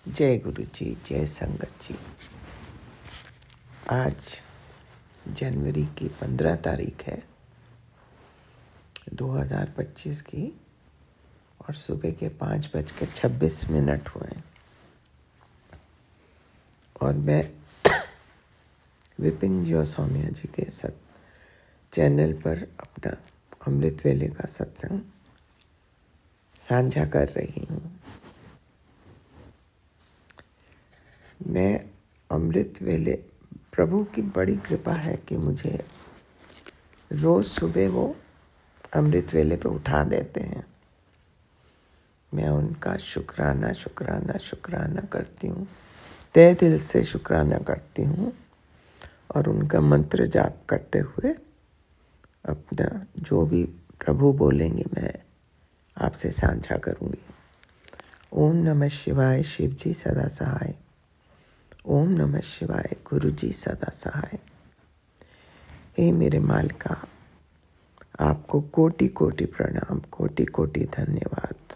जय गुरु जी, जय संगत जी। आज जनवरी की 15 तारीख है 2025 की और सुबह के 5:26 हुए हैं और मैं विपिन जी और सौम्या जी के चैनल पर अपना अमृत वेले का सत्संग साझा कर रही हूँ। मैं अमृत वेले, प्रभु की बड़ी कृपा है कि मुझे रोज सुबह वो अमृत वेले पे उठा देते हैं। मैं उनका शुक्राना शुक्राना शुक्राना करती हूँ, तहे दिल से शुक्राना करती हूँ और उनका मंत्र जाप करते हुए अपना जो भी प्रभु बोलेंगे मैं आपसे साझा करूँगी। ओम नमः शिवाय, शिव जी सदा सहाय। ओम नमः शिवाय, गुरु जी सदा सहाय। हे मेरे मालिका, आपको कोटि कोटि प्रणाम, कोटि कोटि धन्यवाद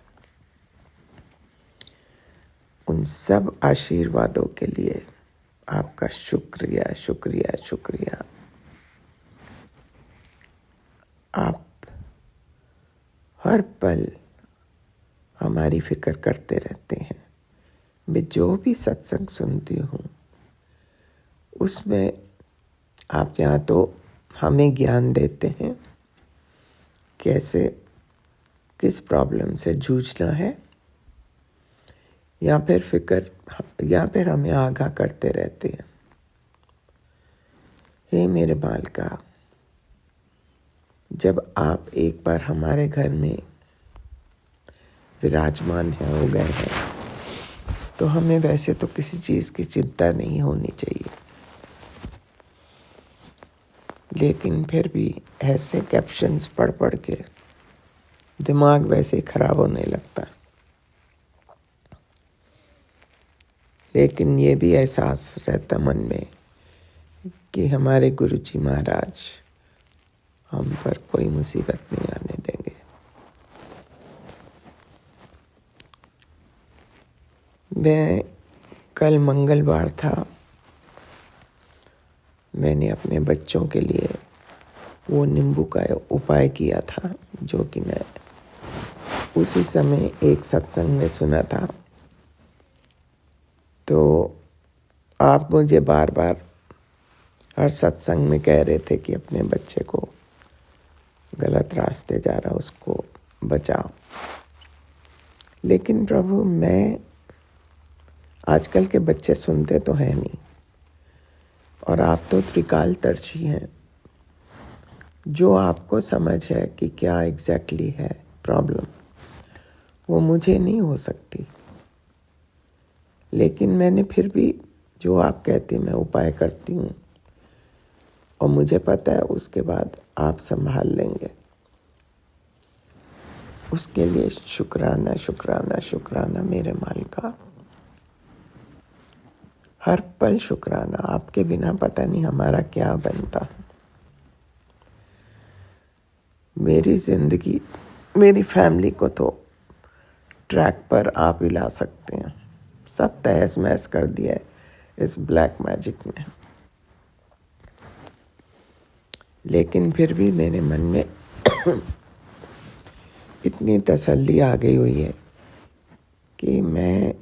उन सब आशीर्वादों के लिए। आपका शुक्रिया शुक्रिया शुक्रिया। आप हर पल हमारी फिक्र करते रहते हैं। मैं जो भी सत्संग सुनती हूँ उसमें आप या तो हमें ज्ञान देते हैं कैसे किस प्रॉब्लम से जूझना है, या फिर हमें आगाह करते रहते हैं। हे मेरे मालिका, जब आप एक बार हमारे घर में विराजमान हो गए हैं तो हमें वैसे तो किसी चीज़ की चिंता नहीं होनी चाहिए, लेकिन फिर भी ऐसे कैप्शंस पढ़ पढ़ के दिमाग वैसे ही खराब होने लगता। लेकिन ये भी एहसास रहता मन में कि हमारे गुरुजी महाराज हम पर कोई मुसीबत नहीं आने देंगे। मैं कल मंगलवार था, मैंने अपने बच्चों के लिए वो नींबू का उपाय किया था जो कि मैं उसी समय एक सत्संग में सुना था। तो आप मुझे बार बार हर सत्संग में कह रहे थे कि अपने बच्चे को गलत रास्ते जा रहा उसको बचाओ। लेकिन प्रभु, मैं आजकल के बच्चे सुनते तो हैं नहीं, और आप तो त्रिकालदर्शी हैं। जो आपको समझ है कि क्या एग्जैक्टली है प्रॉब्लम, वो मुझे नहीं हो सकती। लेकिन मैंने फिर भी जो आप कहती मैं उपाय करती हूँ और मुझे पता है उसके बाद आप संभाल लेंगे। उसके लिए शुक्राना शुक्राना शुक्राना मेरे मालिका, हर पल शुक्राना। आपके बिना पता नहीं हमारा क्या बनता। मेरी जिंदगी, मेरी फैमिली को तो ट्रैक पर आप ही ला सकते हैं। सब तहस महस कर दिया है इस ब्लैक मैजिक ने। लेकिन फिर भी मेरे मन में इतनी तसल्ली आ गई हुई है कि मैं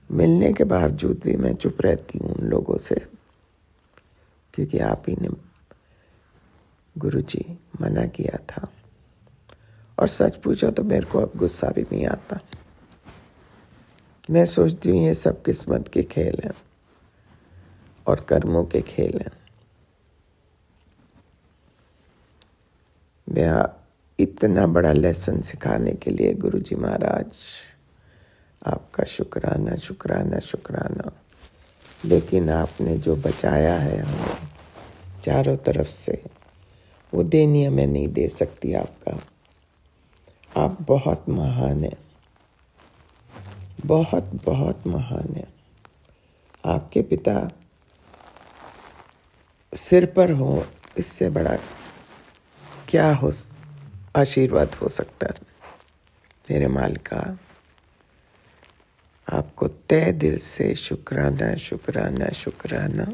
मिलने के बावजूद भी मैं चुप रहती हूँ उन लोगों से, क्योंकि आप ही ने गुरुजी मना किया था। और सच पूछो तो मेरे को अब गुस्सा भी नहीं आता। मैं सोचती हूँ ये सब किस्मत के खेल हैं और कर्मों के खेल हैं। मैं इतना बड़ा लेसन सिखाने के लिए गुरुजी महाराज आपका शुक्राना शुक्राना शुक्राना। लेकिन आपने जो बचाया है हमें चारों तरफ से, वो देनिया मैं नहीं दे सकती आपका। आप बहुत महान हैं, बहुत बहुत महान हैं। आपके पिता सिर पर हो, इससे बड़ा क्या हो आशीर्वाद हो सकता है मेरे मालिका। आपको तहे दिल से शुक्राना शुक्राना शुक्राना,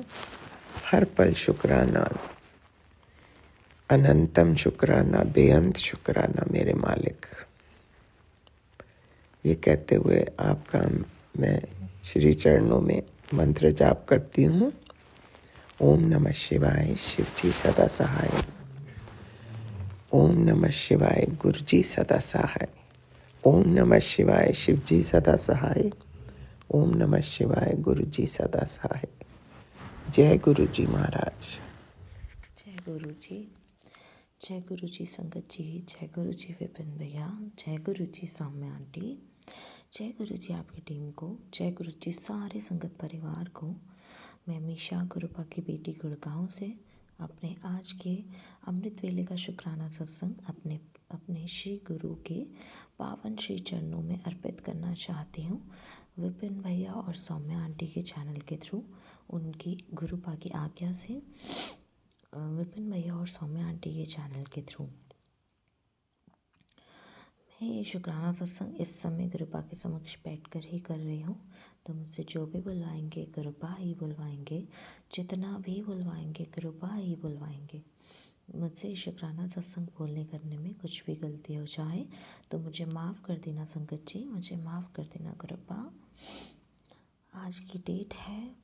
हर पल शुक्राना, अनंतम शुक्राना, बेअंत शुक्राना मेरे मालिक। ये कहते हुए आपका मैं श्री चरणों में मंत्र जाप करती हूँ। ओम नमः शिवाय, शिव जी सदा सहाय। ओम नमः शिवाय, गुरु जी सदा सहाय। ओम नमः शिवाय, शिव जी सदा सहाय। ओम नमः शिवाय, गुरु जी सदा सहाय। जय गुरु जी महाराज। जय गुरु जी। जय गुरु जी संगत जी। जय गुरु जी विपिन भैया। जय गुरु जी सौम्या आंटी। जय गुरु जी आपकी टीम को। जय गुरु जी सारे संगत परिवार को। मैं मीशा गुरुपा की बेटी गुड़गांव से अपने आज के अमृत वेले का शुक्राना सत्संग अपने अपने श्री गुरु के पावन श्री चरणों में अर्पित करना चाहती हूँ। विपिन भैया और सौम्या आंटी के चैनल के थ्रू, उनकी गुरुपा की आज्ञा से, विपिन भैया और सौम्या आंटी के चैनल के थ्रू मैं ये शुक्राना सत्संग इस समय गुरुपा के समक्ष बैठकर ही कर रही हूँ। तो मुझसे जो भी बुलवाएंगे गुरुपा ही बुलवाएंगे, जितना भी बुलवाएंगे गुरुपा ही बुलवाएंगे। मुझसे शुक्राना सत्संग बोलने करने में कुछ भी गलती हो जाए तो मुझे माफ़ कर देना संगत जी, मुझे माफ़ कर देना गुरुपा। आज की डेट है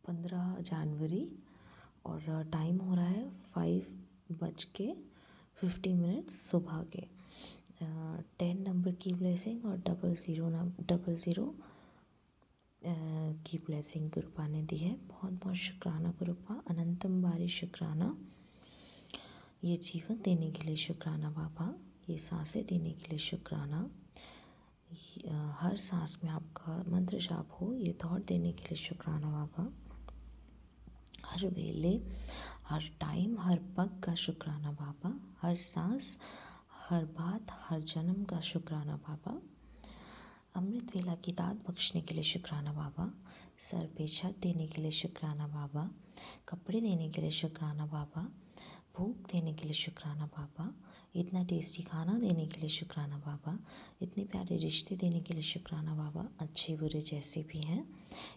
15 जनवरी और टाइम हो रहा है 5:50 सुबह के। 10 नंबर की ब्लेसिंग और 00 की ब्लेसिंग गुरुपा ने दी है। बहुत बहुत शुक्राना गुरुपा, अनंतम बारी शुक्राना। ये जीवन देने के लिए शुक्राना बाबा, ये सांसें देने के लिए शुक्राना, हर सांस में आपका मंत्र जाप हो ये थॉट देने के लिए शुक्राना बाबा। हर वेले, हर टाइम, हर पग का शुक्राना बाबा। हर सांस, हर बात, हर जन्म का शुक्राना बाबा। अमृत वेला की दात बख्शने के लिए शुक्राना बाबा। सर पे छत देने के लिए शुक्राना बाबा। कपड़े देने के लिए शुक्राना बाबा। भूख देने के लिए शुक्राना बाबा। इतना टेस्टी खाना देने के लिए शुक्राना बाबा। इतने प्यारे रिश्ते देने के लिए शुक्राना बाबा, अच्छे बुरे जैसे भी हैं।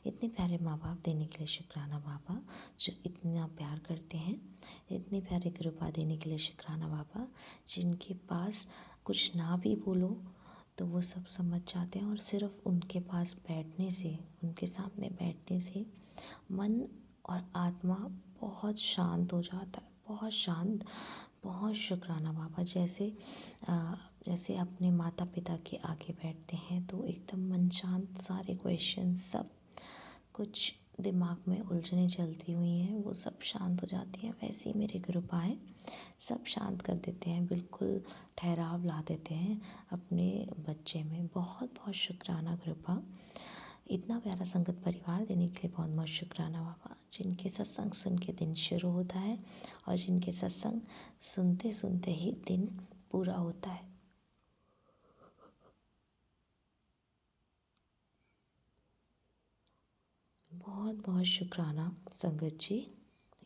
इतने प्यारे माँ बाप देने के लिए शुक्राना बाबा, जो इतना प्यार करते हैं। इतने प्यारे कृपा देने के लिए शुक्राना बाबा, जिनके पास कुछ ना भी बोलो तो वो सब समझ जाते हैं और सिर्फ उनके पास बैठने से, उनके सामने बैठने से मन और आत्मा बहुत शांत हो जाता है, बहुत शांत। बहुत शुक्राना बाबा। जैसे अपने माता पिता के आगे बैठते हैं तो एकदम मन शांत, सारे क्वेश्चन सब कुछ दिमाग में उलझने चलती हुई हैं वो सब शांत हो जाती हैं। वैसे ही मेरे गुरुपा हैं, सब शांत कर देते हैं, बिल्कुल ठहराव ला देते हैं अपने बच्चे में। बहुत बहुत शुक्राना गुरुपा। इतना प्यारा संगत परिवार देने के लिए बहुत बहुत शुक्राना बाबा, जिनके सत्संग सुन के दिन शुरू होता है और जिनके सत्संग सुनते सुनते ही दिन पूरा होता है। बहुत बहुत शुक्राना संगत जी,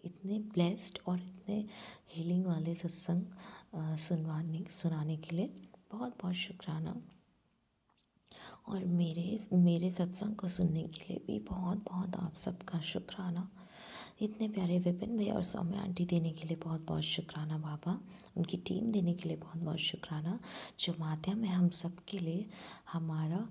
इतने ब्लेस्ड और इतने हीलिंग वाले सत्संग सुनाने के लिए बहुत बहुत शुक्राना। और मेरे सत्संग को सुनने के लिए भी बहुत बहुत आप सबका शुक्राना। इतने प्यारे विपिन भैया और सौम्या आंटी देने के लिए बहुत बहुत शुक्राना बाबा। उनकी टीम देने के लिए बहुत बहुत शुक्राना, जो माध्यम है हम सब के लिए हमारा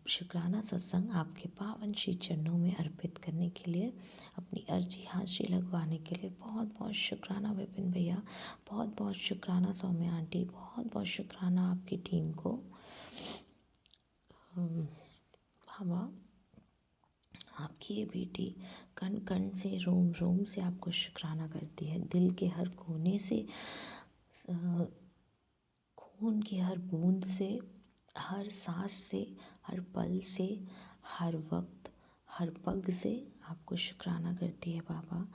शुक्राना सत्संग आपके पावन श्री चरणों में अर्पित करने के लिए, अपनी अर्जी हाजिरी लगवाने के लिए बहुत बहुत शुक्राना विपिन भैया। बहुत बहुत शुक्राना सौम्या आंटी। बहुत बहुत शुक्राना आपकी टीम को। बाबा, आपकी ये बेटी कण कण से, रोम रोम से आपको शुक्राना करती है। दिल के हर कोने से, खून की हर बूंद से, हर सांस से, हर पल से, हर वक्त, हर पग से आपको शुक्राना करती है बाबा।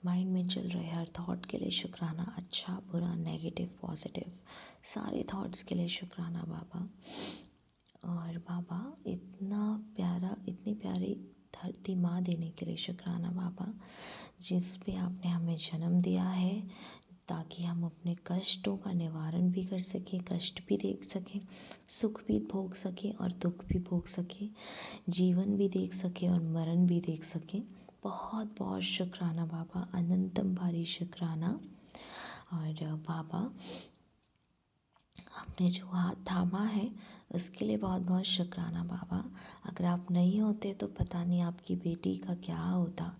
माइंड में चल रहे हर थॉट के लिए शुक्राना, अच्छा बुरा नेगेटिव पॉजिटिव सारे थॉट्स के लिए शुक्राना बाबा। और बाबा, इतनी प्यारी धरती माँ देने के लिए शुक्राना बाबा, जिस पे आपने हमें जन्म दिया है, ताकि हम अपने कष्टों का निवारण भी कर सकें, कष्ट भी देख सकें, सुख भी भोग सकें और दुख भी भोग सकें, जीवन भी देख सकें और मरण भी देख सकें। बहुत बहुत शुक्राना बाबा, अनंतम भारी शुक्राना। और बाबा, आपने जो हाथ थामा है उसके लिए बहुत बहुत शुक्राना बाबा। अगर आप नहीं होते तो पता नहीं आपकी बेटी का क्या होता।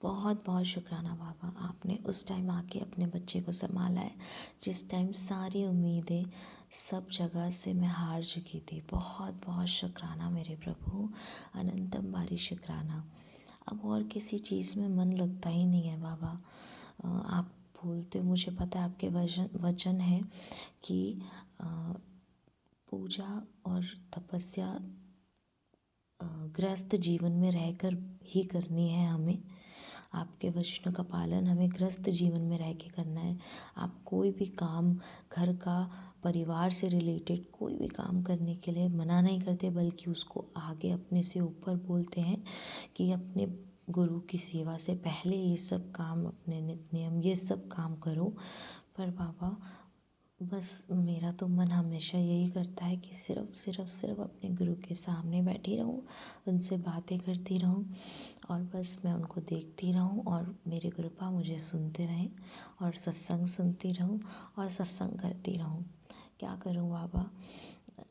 बहुत बहुत शुक्राना बाबा, आपने उस टाइम आके अपने बच्चे को संभाला है जिस टाइम सारी उम्मीदें सब जगह से मैं हार चुकी थी। बहुत बहुत शुक्राना मेरे प्रभु, अनंतम भारी शुक्राना। अब और किसी चीज़ में मन लगता ही नहीं है बाबा। आप बोलते, मुझे पता है आपके वचन है कि पूजा और तपस्या ग्रस्त जीवन में रहकर ही करनी है हमें। आपके वचनों का पालन हमें ग्रस्त जीवन में रह के करना है। आप कोई भी काम, घर का, परिवार से रिलेटेड कोई भी काम करने के लिए मना नहीं करते, बल्कि उसको आगे अपने से ऊपर बोलते हैं कि अपने गुरु की सेवा से पहले ये सब काम, अपने नित्य नियम ये सब काम करो। पर बाबा, बस मेरा तो मन हमेशा यही करता है कि सिर्फ अपने गुरु के सामने बैठी रहूं, उनसे बातें करती रहूं और बस मैं उनको देखती रहूं और मेरे कृपा मुझे सुनते रहें और सत्संग सुनती रहूं और सत्संग करती रहूं। क्या करूं बाबा?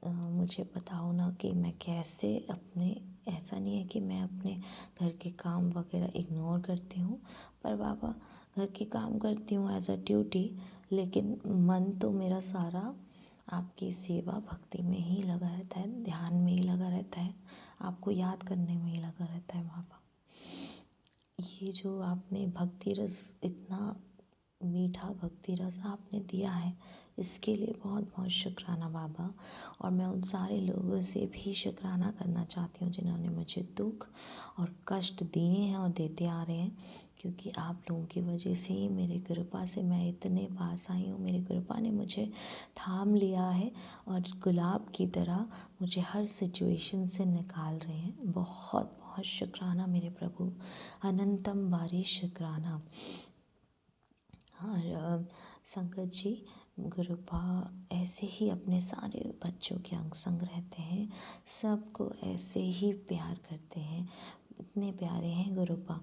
मुझे बताओ ना कि मैं कैसे अपने, ऐसा नहीं है कि मैं अपने घर के काम वगैरह इग्नोर करती हूँ, पर बाबा घर के काम करती हूँ एज अ ड्यूटी, लेकिन मन तो मेरा सारा आपकी सेवा भक्ति में ही लगा रहता है, ध्यान में ही लगा रहता है, आपको याद करने में ही लगा रहता है बाबा। ये जो आपने भक्ति रस, इतना मीठा भक्ति रस आपने दिया है, इसके लिए बहुत बहुत शुक्राना बाबा। और मैं उन सारे लोगों से भी शुक्राना करना चाहती हूँ जिन्होंने मुझे दुख और कष्ट दिए हैं और देते आ रहे हैं, क्योंकि आप लोगों की वजह से ही, मेरी कृपा से मैं इतने पास आई हूँ। मेरी कृपा ने मुझे थाम लिया है और गुलाब की तरह मुझे हर सिचुएशन से निकाल रहे हैं। बहुत बहुत शुक्राना मेरे प्रभु, अनंतम बारी शुक्राना। और संगत जी, गुरुपा ऐसे ही अपने सारे बच्चों के अंग संग रहते हैं, सबको ऐसे ही प्यार करते हैं, इतने प्यारे हैं गुरुपा।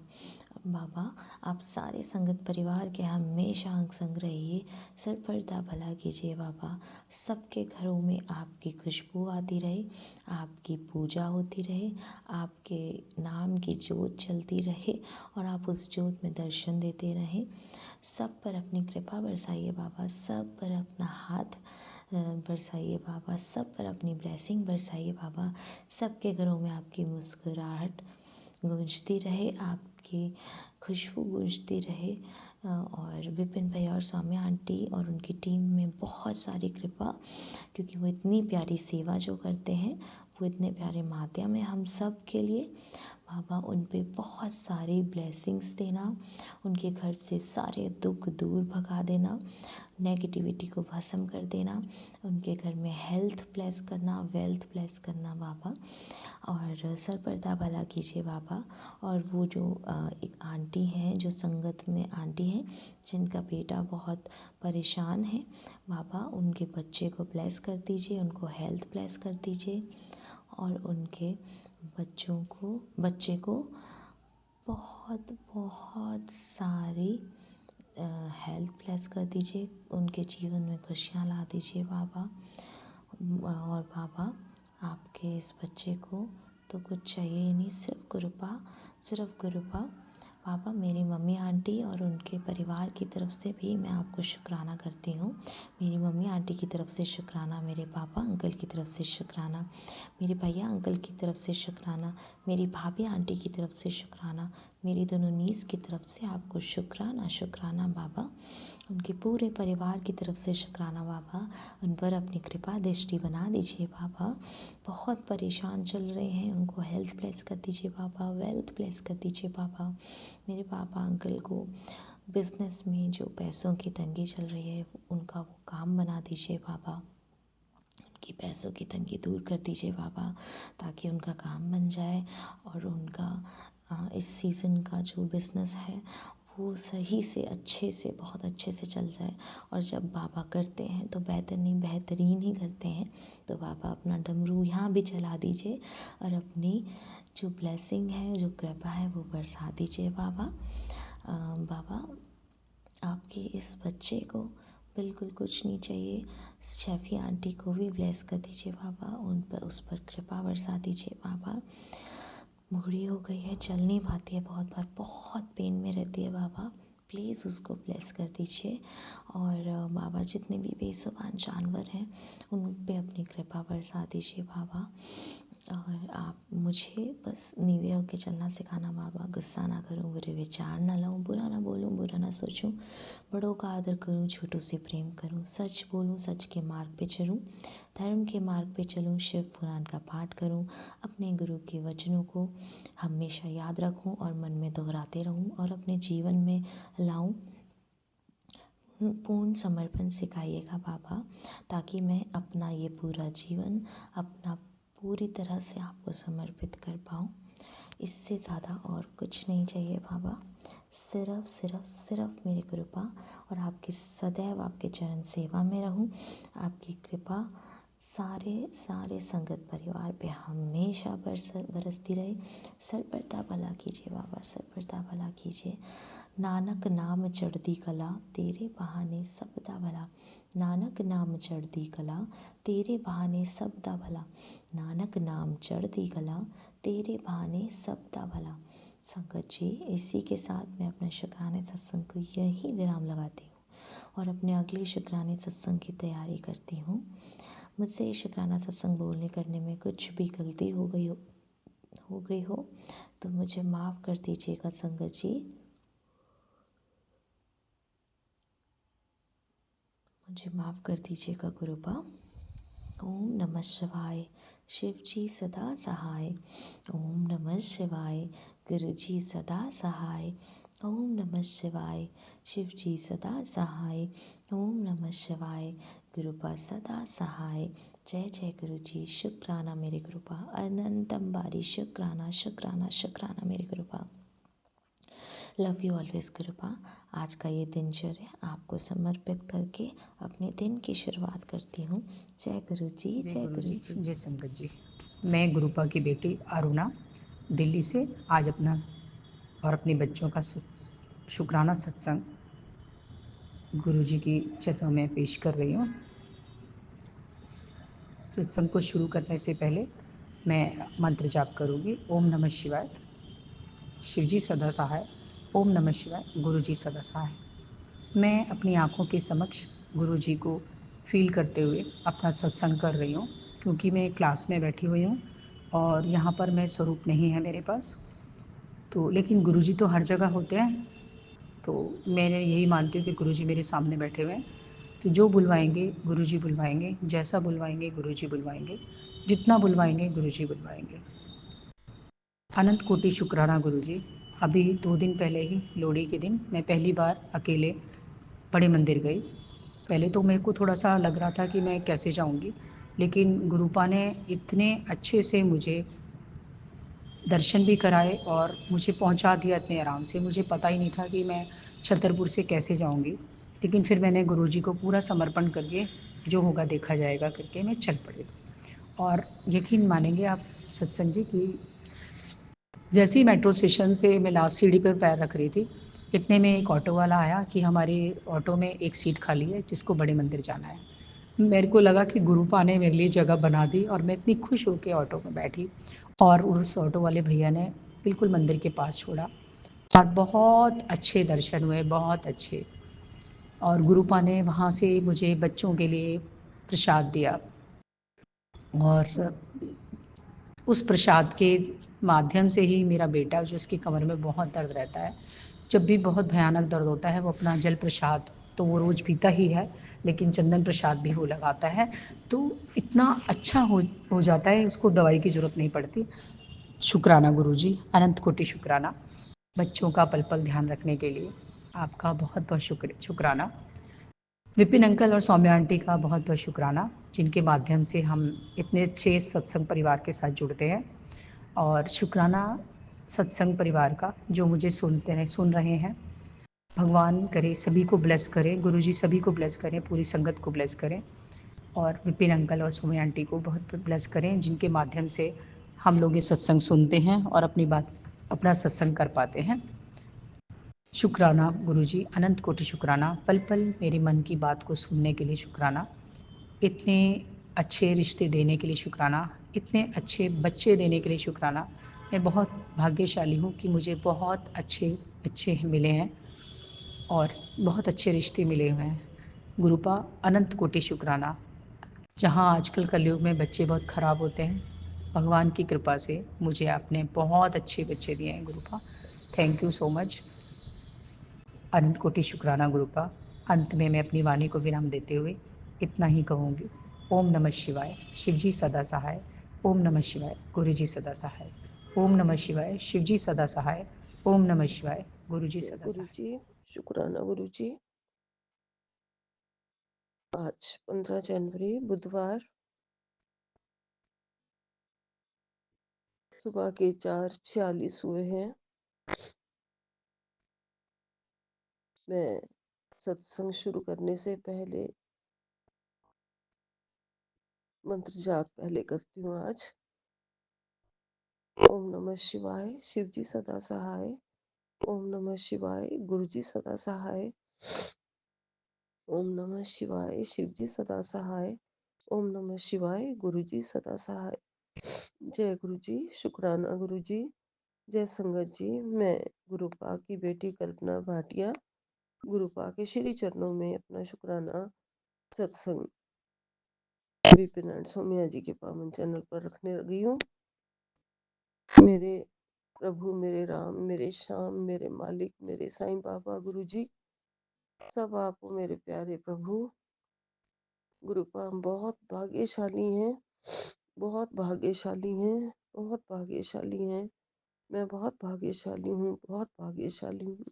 बाबा, आप सारे संगत परिवार के हमेशा अंग संग रहिए, सरपरदा भला कीजिए बाबा। सबके घरों में आपकी खुशबू आती रहे, आपकी पूजा होती रहे, आपके नाम की जोत चलती रहे और आप उस जोत में दर्शन देते रहें। सब पर अपनी कृपा बरसाइए बाबा, सब पर अपना हाथ बरसाइए बाबा, सब पर अपनी ब्लेसिंग बरसाइए बाबा। सबके घरों में आपकी मुस्कुराहट गूंजती रहे, आपकी खुशबू गूंजती रहे। और विपिन भैया और सौम्या आंटी और उनकी टीम में बहुत सारी कृपा, क्योंकि वो इतनी प्यारी सेवा जो करते हैं, वो इतने प्यारे माध्यम है हम सब के लिए। बाबा, उन पे बहुत सारी ब्लेसिंग्स देना, उनके घर से सारे दुख दूर भगा देना, नेगेटिविटी को भस्म कर देना, उनके घर में हेल्थ ब्लेस करना, वेल्थ ब्लेस करना बाबा। और सरपरदा भला कीजिए बाबा। और वो जो एक आंटी हैं, जो संगत में आंटी हैं, जिनका बेटा बहुत परेशान है बाबा, उनके बच्चे को ब्लेस कर दीजिए, उनको हेल्थ ब्लेस कर दीजिए और उनके बच्चे को बहुत बहुत सारी हेल्थ ब्लेस कर दीजिए, उनके जीवन में खुशियाँ ला दीजिए बाबा। और बाबा, आपके इस बच्चे को तो कुछ चाहिए ही नहीं, सिर्फ कृपा बाबा। मेरी मम्मी आंटी और उनके परिवार की तरफ से भी मैं आपको शुक्राना करती हूँ। मेरी मम्मी आंटी की तरफ से शुक्राना, मेरे पापा अंकल की तरफ से शुक्राना, मेरे भैया अंकल की तरफ से शुक्राना, मेरी भाभी आंटी की तरफ से शुक्राना, मेरी दोनों नीस की तरफ से आपको शुक्राना बाबा। उनके पूरे परिवार की तरफ से शुक्राना बाबा। उन पर अपनी कृपा दृष्टि बना दीजिए बाबा। बहुत परेशान चल रहे हैं, उनको हेल्थ ब्लेस कर दीजिए बाबा, वेल्थ ब्लेस कर दीजिए बाबा। मेरे पापा अंकल को बिज़नेस में जो पैसों की तंगी चल रही है, उनका वो काम बना दीजिए बाबा। उनकी पैसों की तंगी दूर कर दीजिए बाबा, ताकि उनका काम बन जाए और उनका इस सीज़न का जो बिज़नेस है वो सही से अच्छे से बहुत अच्छे से चल जाए। और जब बाबा करते हैं तो बेहतर नहीं बेहतरीन ही करते हैं। तो बाबा अपना डमरू यहाँ भी चला दीजिए और अपनी जो ब्लेसिंग है, जो कृपा है वो बरसा दीजिए बाबा। बाबा आपके इस बच्चे को बिल्कुल कुछ नहीं चाहिए। शैफी आंटी को भी ब्लेस कर दीजिए बाबा, उन पर उस पर कृपा बरसा दीजिए बाबा। बूढ़ी हो गई है, चल नहीं पाती है, बहुत बार बहुत पेन में रहती है बाबा, प्लीज़ उसको ब्लेस कर दीजिए। और बाबा जितने भी बेजुबान जानवर हैं उन पे अपनी कृपा बरसा दीजिए बाबा। और आप मुझे बस नीवे होके चलना सिखाना बाबा। गुस्सा ना करूं, बुरे विचार ना लाऊं, बुरा ना बोलूं, बुरा ना सोचूं, बड़ों का आदर करूं, छोटों से प्रेम करूं, सच बोलूं, सच के मार्ग पे चलूं, धर्म के मार्ग पे चलूं, शिव पुराण का पाठ करूं, अपने गुरु के वचनों को हमेशा याद रखूं और मन में दोहराते रहूं और अपने जीवन में लाऊं। पूर्ण समर्पण सिखाइएगा बाबा, ताकि मैं अपना ये पूरा जीवन अपना पूरी तरह से आपको समर्पित कर पाऊँ। इससे ज़्यादा और कुछ नहीं चाहिए बाबा, सिर्फ़ सिर्फ़ सिर्फ़ मेरी कृपा और आपकी सदैव आपके चरण सेवा में रहूं। आपकी कृपा सारे सारे संगत परिवार पे हमेशा बरसती रहे। सर्वदा भला कीजिए बाबा, सर्वदा भला कीजिए। नानक नाम चढ़ती कला, तेरे बहाने सबदा भला। नानक नाम चढ़ती कला, तेरे बहाने सबदा भला। नानक नाम चढ़ती कला, तेरे बहाने सबदा भला। संगत जी, इसी के साथ मैं अपने शुक्राने सत्संग को यही विराम लगाती हूँ और अपने अगले शुक्राने सत्संग की तैयारी करती हूँ। मुझसे शुक्राना सत्संग बोलने करने में कुछ भी गलती हो गई हो तो मुझे माफ़ कर दीजिएगा संगत जी। मुझे माफ़ कर दीजिएगा गुरुबा। ओम नमः शिवाय। शिव जी सदा सहाय। ओम नमः शिवाय। गुरु जी सदा सहाय। ओम नमः शिवाय। शिव जी सदा सहाय। ओम नमः शिवाय। गुरुपा सदा सहाय। जय जय गुरु जी। शुक्राना मेरे गुरुपा, अनंतम बारी शुक्राना शुक्राना शुक्राना मेरे गुरुपा। Love you always गुरुपा। आज का ये दिनचर्या आपको समर्पित करके अपने दिन की शुरुआत करती हूँ। जय गुरु जी, जय गुरु जी। जय संगत जी। मैं गुरुपा की बेटी अरुणा दिल्ली से आज अपना और अपने बच्चों का शुक्राना सत्संग गुरु जी की चरणों में पेश कर रही हूँ। सत्संग को शुरू करने से पहले मैं मंत्र जाप करूँगी। ओम नमः शिवाय। शिव जी सदा सहाय। ओम नमः शिवाय। गुरु जी सदा सहाय। मैं अपनी आँखों के समक्ष गुरु जी को फील करते हुए अपना सत्संग कर रही हूँ, क्योंकि मैं क्लास में बैठी हुई हूँ और यहाँ पर मैं स्वरूप नहीं है मेरे पास। तो लेकिन गुरु जी तो हर जगह होते हैं, तो मैं यही मानती हूँ कि गुरु जी मेरे सामने बैठे हुए हैं। तो जो बुलवाएंगे गुरु जी बुलवाएंगे, जैसा बुलवाएंगे गुरु जी बुलवाएंगे, जितना बुलवाएंगे गुरु जी बुलवाएंगे। अनंत कोटि शुक्राना गुरु जी। अभी 2 दिन पहले ही लोहड़ी के दिन मैं पहली बार अकेले बड़े मंदिर गई। पहले तो मेरे को थोड़ा सा लग रहा था कि मैं कैसे जाऊंगी, लेकिन गुरुपा ने इतने अच्छे से मुझे दर्शन भी कराए और मुझे पहुंचा दिया इतने आराम से। मुझे पता ही नहीं था कि मैं छतरपुर से कैसे जाऊंगी, लेकिन फिर मैंने गुरुजी को पूरा समर्पण करके जो होगा देखा जाएगा करके मैं चल पड़ी। और यकीन मानेंगे आप सत्संग जी कि जैसे ही मेट्रो स्टेशन से मैं लास्ट सीढ़ी पर पैर रख रही थी, इतने में एक ऑटो वाला आया कि हमारे ऑटो में एक सीट खाली है जिसको बड़े मंदिर जाना है। मेरे को लगा कि गुरुपा ने मेरे लिए जगह बना दी और मैं इतनी खुश होकर ऑटो में बैठी और उस ऑटो वाले भैया ने बिल्कुल मंदिर के पास छोड़ा और बहुत अच्छे दर्शन हुए, बहुत अच्छे। और गुरुपा ने वहाँ से मुझे बच्चों के लिए प्रसाद दिया और उस प्रसाद के माध्यम से ही मेरा बेटा, जो उसकी कमर में बहुत दर्द रहता है, जब भी बहुत भयानक दर्द होता है, वो अपना जल प्रसाद तो वो रोज़ पीता ही है, लेकिन चंदन प्रसाद भी वो लगाता है, तो इतना अच्छा हो जाता है, उसको दवाई की ज़रूरत नहीं पड़ती। शुक्राना गुरुजी, अनंत कोटि शुक्राना। बच्चों का पल पल ध्यान रखने के लिए आपका बहुत बहुत शुक्राना। विपिन अंकल और सौम्या आंटी का बहुत बहुत शुक्राना, जिनके माध्यम से हम इतने अच्छे सत्संग परिवार के साथ जुड़ते हैं। और शुक्राना सत्संग परिवार का जो मुझे सुन रहे हैं। भगवान करे सभी को ब्लेस करें, गुरुजी सभी को ब्लेस करें, पूरी संगत को ब्लेस करें और विपिन अंकल और सुमी आंटी को बहुत ब्लेस करें, जिनके माध्यम से हम लोग ये सत्संग सुनते हैं और अपना सत्संग कर पाते हैं। शुक्राना गुरुजी, अनंत कोटि शुक्राना, पल पल मेरे मन की बात को सुनने के लिए शुक्राना, इतने अच्छे रिश्ते देने के लिए शुक्राना, इतने अच्छे बच्चे देने के लिए शुक्राना। मैं बहुत भाग्यशाली हूँ कि मुझे बहुत अच्छे बच्चे मिले हैं और बहुत अच्छे रिश्ते मिले हुए हैं। गुरुपा अनंत कोटि शुक्राना। जहाँ आजकल कलयुग में बच्चे बहुत ख़राब होते हैं, भगवान की कृपा से मुझे आपने बहुत अच्छे बच्चे दिए हैं Gurupa. Thank you so much. अनंत कोटि शुक्राना गुरुपा। अंत में मैं अपनी वाणी को विराम देते हुए इतना ही कहूँगी, ओम नमः शिवाय, शिवजी सदा सहाय। ओम नमः शिवाय, गुरुजी सदा सहाय। ओम नमः शिवाय, शिवजी सदा सहाय। ओम नमः शिवाय, गुरुजी जय सदा गुरु सहाय। जी, शुक्राना गुरु जी। आज 15 जनवरी बुधवार सुबह के 4:46 हुए हैं। मैं सत्संग शुरू करने से पहले मंत्र जाप पहले करती हूँ आज। ओम नमः शिवाय, शिवजी सदा सहाय। ओम नमः शिवाय, गुरुजी सदा सहाय। ओम नमः शिवाय, शिवजी सदा सहाय। ओम नमः शिवाय, गुरुजी सदा सहाय। जय गुरु जी, शुक्राना गुरु जी। जय संगत जी। मैं गुरुपा की बेटी कल्पना भाटिया गुरुपा के श्री चरणों में अपना शुक्राना सत्संग विपिन एंड सोमिया जी के पावन चैनल पर रखने लगी हूँ। मेरे प्रभु, मेरे राम, मेरे श्याम, मेरे मालिक, मेरे साईं बाबा गुरु जी, सब आप मेरे प्यारे प्रभु। गुरुपा हम बहुत भाग्यशाली हैं, बहुत भाग्यशाली हैं, बहुत भाग्यशाली हैं। मैं बहुत भाग्यशाली हूँ, बहुत भाग्यशाली हूँ,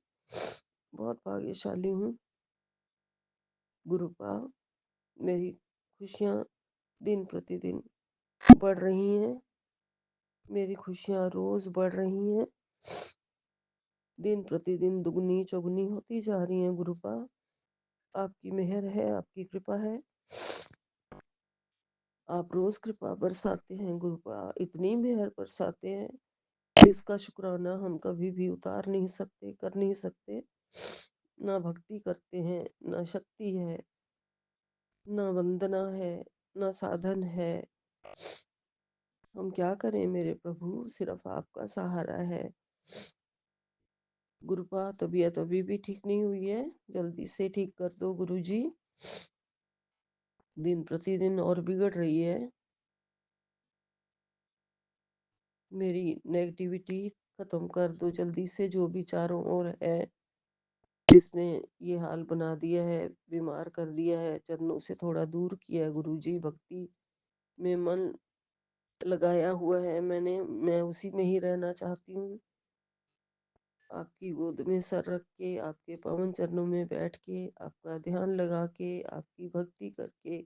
बहुत भाग्यशाली हूँ। गुरुपा मेरी खुशियाँ दिन प्रतिदिन बढ़ रही हैं, मेरी खुशियाँ रोज बढ़ रही हैं, दिन प्रतिदिन दुगनी चौगुनी होती जा रही हैं। गुरुपा आपकी मेहर है, आपकी कृपा है, आप रोज कृपा बरसाते हैं। गुरुपा इतनी मेहर बरसाते हैं जिसका शुक्राना हम कभी भी उतार नहीं सकते, कर नहीं सकते। ना भक्ति करते हैं, ना शक्ति है, ना वंदना है, ना साधन है। हम क्या करें मेरे प्रभु, सिर्फ आपका सहारा है। गुरुपा तबीयत अभी भी ठीक नहीं हुई है, जल्दी से ठीक कर दो गुरु जी। दिन प्रतिदिन और बिगड़ रही है। मेरी नेगेटिविटी खत्म कर दो जल्दी से, जो भी चारों ओर है, जिसने ये हाल बना दिया है, बीमार कर दिया है, चरणों से थोड़ा दूर किया है गुरु जी। भक्ति में मन लगाया हुआ है मैंने, मैं उसी में ही रहना चाहती हूँ। आपकी गोद में सर रख के, आपके पावन चरणों में बैठ के, आपका ध्यान लगा के, आपकी भक्ति करके,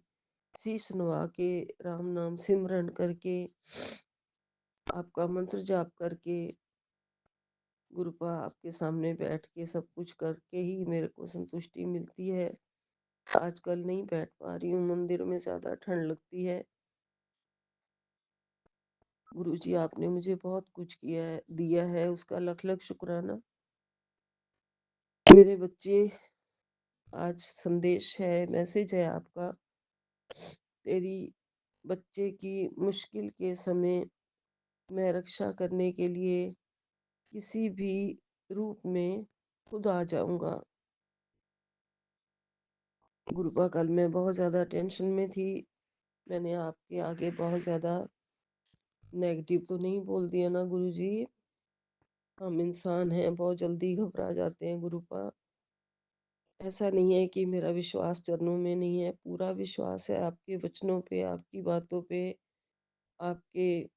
शीश नवा के, राम नाम सिमरन करके, आपका मंत्र जाप करके, गुरुपा आपके सामने बैठ के सब कुछ करके ही मेरे को संतुष्टि मिलती है। आजकल नहीं बैठ पा रही हूँ, मंदिर में ज्यादा ठंड लगती है। गुरु जी आपने मुझे बहुत कुछ किया है, दिया है, उसका लख लख शुक्राना। मेरे बच्चे, आज संदेश है, मैसेज है आपका। तेरी बच्चे की मुश्किल के समय मैं रक्षा करने के लिए किसी भी रूप में खुद आ जाऊंगा। गुरुपा कल मैं बहुत ज्यादा टेंशन में थी, मैंने आपके आगे बहुत ज्यादा नेगेटिव तो नहीं बोल दिया ना गुरु जी। हम इंसान हैं, बहुत जल्दी घबरा जाते हैं गुरुपा। ऐसा नहीं है कि मेरा विश्वास चरणों में नहीं है, पूरा विश्वास है आपके वचनों पे, आपकी बातों पे, आपके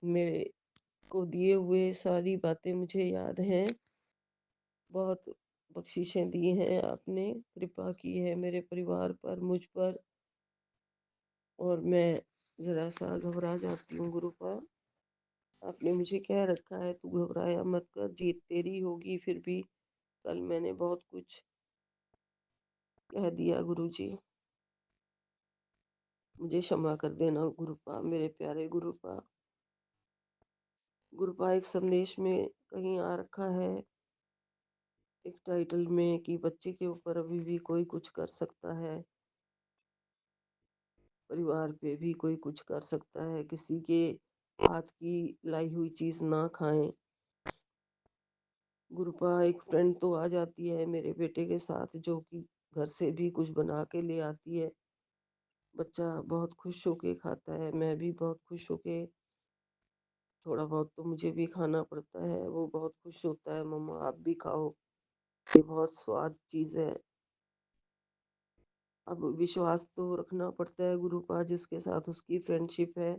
मेरे को दिए हुए सारी बातें मुझे याद हैं। बहुत बख्शिशें दी हैं आपने, कृपा की है मेरे परिवार पर, मुझ पर, और मैं जरा सा घबरा जाती हूँ गुरुपा। आपने मुझे कह रखा है तू घबराया मत कर, जीत तेरी होगी, फिर भी कल मैंने बहुत कुछ कह दिया गुरुजी, मुझे क्षमा कर देना गुरुपा, मेरे प्यारे गुरुपा। गुरुपा एक संदेश में कहीं आ रखा है, एक टाइटल में, कि बच्चे के ऊपर अभी भी कोई कुछ कर सकता है, परिवार पे भी कोई कुछ कर सकता है, किसी के हाथ की लाई हुई चीज ना खाएं। गुरुपा एक फ्रेंड तो आ जाती है मेरे बेटे के साथ, जो कि घर से भी कुछ बना के ले आती है। बच्चा बहुत खुश होके खाता है, मैं भी बहुत खुश होके, थोड़ा बहुत तो मुझे भी खाना पड़ता है। वो बहुत खुश होता है, मम्मा आप भी खाओ, ये बहुत स्वाद चीज है। अब विश्वास तो रखना पड़ता है गुरुपा, जिसके साथ उसकी फ्रेंडशिप है।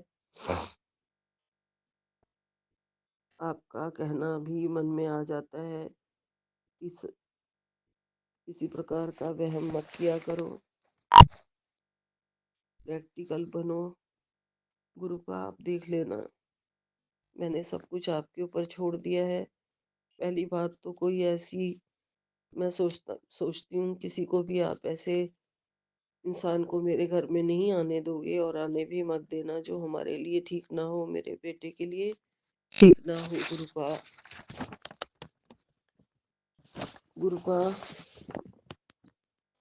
आपका कहना भी मन में आ जाता है, इस किसी प्रकार का वहम मत किया करो, प्रैक्टिकल बनो। गुरुपा आप देख लेना, मैंने सब कुछ आपके ऊपर छोड़ दिया है। पहली बात तो कोई ऐसी, मैं सोचती हूँ किसी को भी आप ऐसे इंसान को मेरे घर में नहीं आने दोगे, और आने भी मत देना जो हमारे लिए ठीक ना हो, मेरे बेटे के लिए ठीक ना हो। गुरुपा, गुरुपा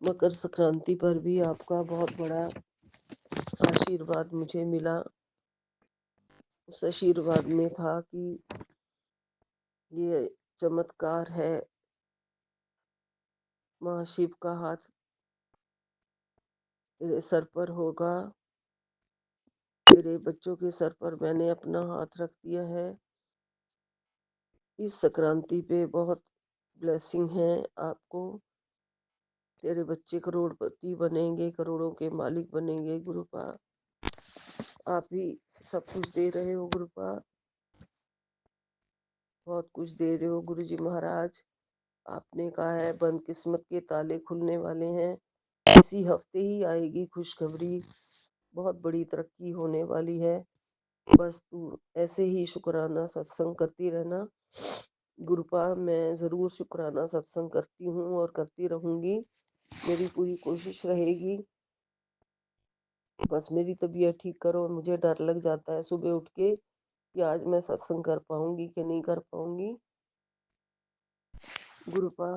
मकर संक्रांति पर भी आपका बहुत बड़ा आशीर्वाद मुझे मिला। उस आशीर्वाद में था कि ये चमत्कार है, महाशिव का हाथ तेरे सर पर होगा, तेरे बच्चों के सर पर मैंने अपना हाथ रख दिया है। इस संक्रांति पे बहुत ब्लेसिंग है आपको, तेरे बच्चे करोड़पति बनेंगे, करोड़ों के मालिक बनेंगे। गुरुपा आप ही सब कुछ दे रहे हो गुरुपा, बहुत कुछ दे रहे हो गुरुजी महाराज। आपने कहा है बंद किस्मत के ताले खुलने वाले हैं, इसी हफ्ते ही आएगी खुशखबरी, बहुत बड़ी तरक्की होने वाली है। बस तू ऐसे ही शुक्राना सत्संग करती रहना गुरुपा, मैं ज़रूर शुक्राना सत्संग करती हूँ और करती रहूँगी, मेरी पूरी कोशिश रहेगी। बस मेरी तबीयत ठीक करो, मुझे डर लग जाता है सुबह उठ के कि आज मैं सत्संग कर पाऊंगी कि नहीं कर पाऊंगी। गुरुपा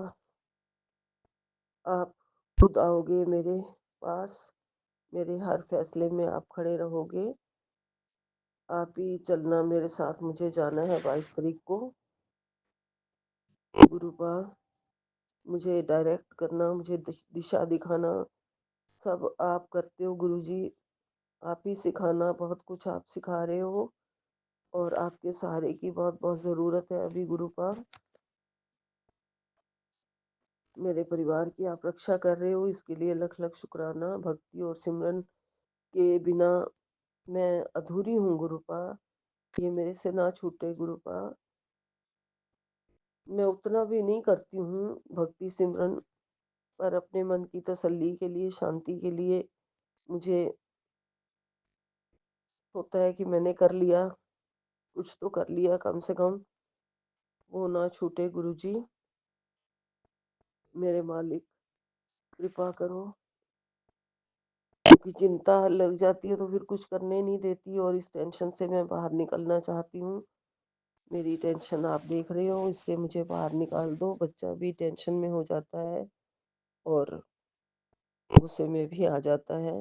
आप खुद आओगे मेरे पास, मेरे हर फैसले में आप खड़े रहोगे, आप ही चलना मेरे साथ, मुझे जाना है 22 तारीख को। गुरुपा मुझे डायरेक्ट करना, मुझे दिशा दिखाना, सब आप करते हो गुरुजी, आप ही सिखाना, बहुत कुछ आप सिखा रहे हो, और आपके सहारे की बहुत बहुत ज़रूरत है अभी गुरुपा। मेरे परिवार की आप रक्षा कर रहे हो, इसके लिए लख लख शुक्राना। भक्ति और सिमरन के बिना मैं अधूरी हूँ गुरुपा, ये मेरे से ना छूटे गुरुपा। मैं उतना भी नहीं करती हूँ भक्ति सिमरन, पर अपने मन की तसल्ली के लिए, शांति के लिए मुझे होता है कि मैंने कर लिया, कुछ तो कर लिया कम से कम, वो ना छूटे गुरुजी। मेरे मालिक कृपा करो, क्योंकि चिंता लग जाती है तो फिर कुछ करने नहीं देती, और इस टेंशन से मैं बाहर निकलना चाहती हूँ। मेरी टेंशन आप देख रहे हो, इससे मुझे बाहर निकाल दो, बच्चा भी टेंशन में हो जाता है और गुस्से में भी आ जाता है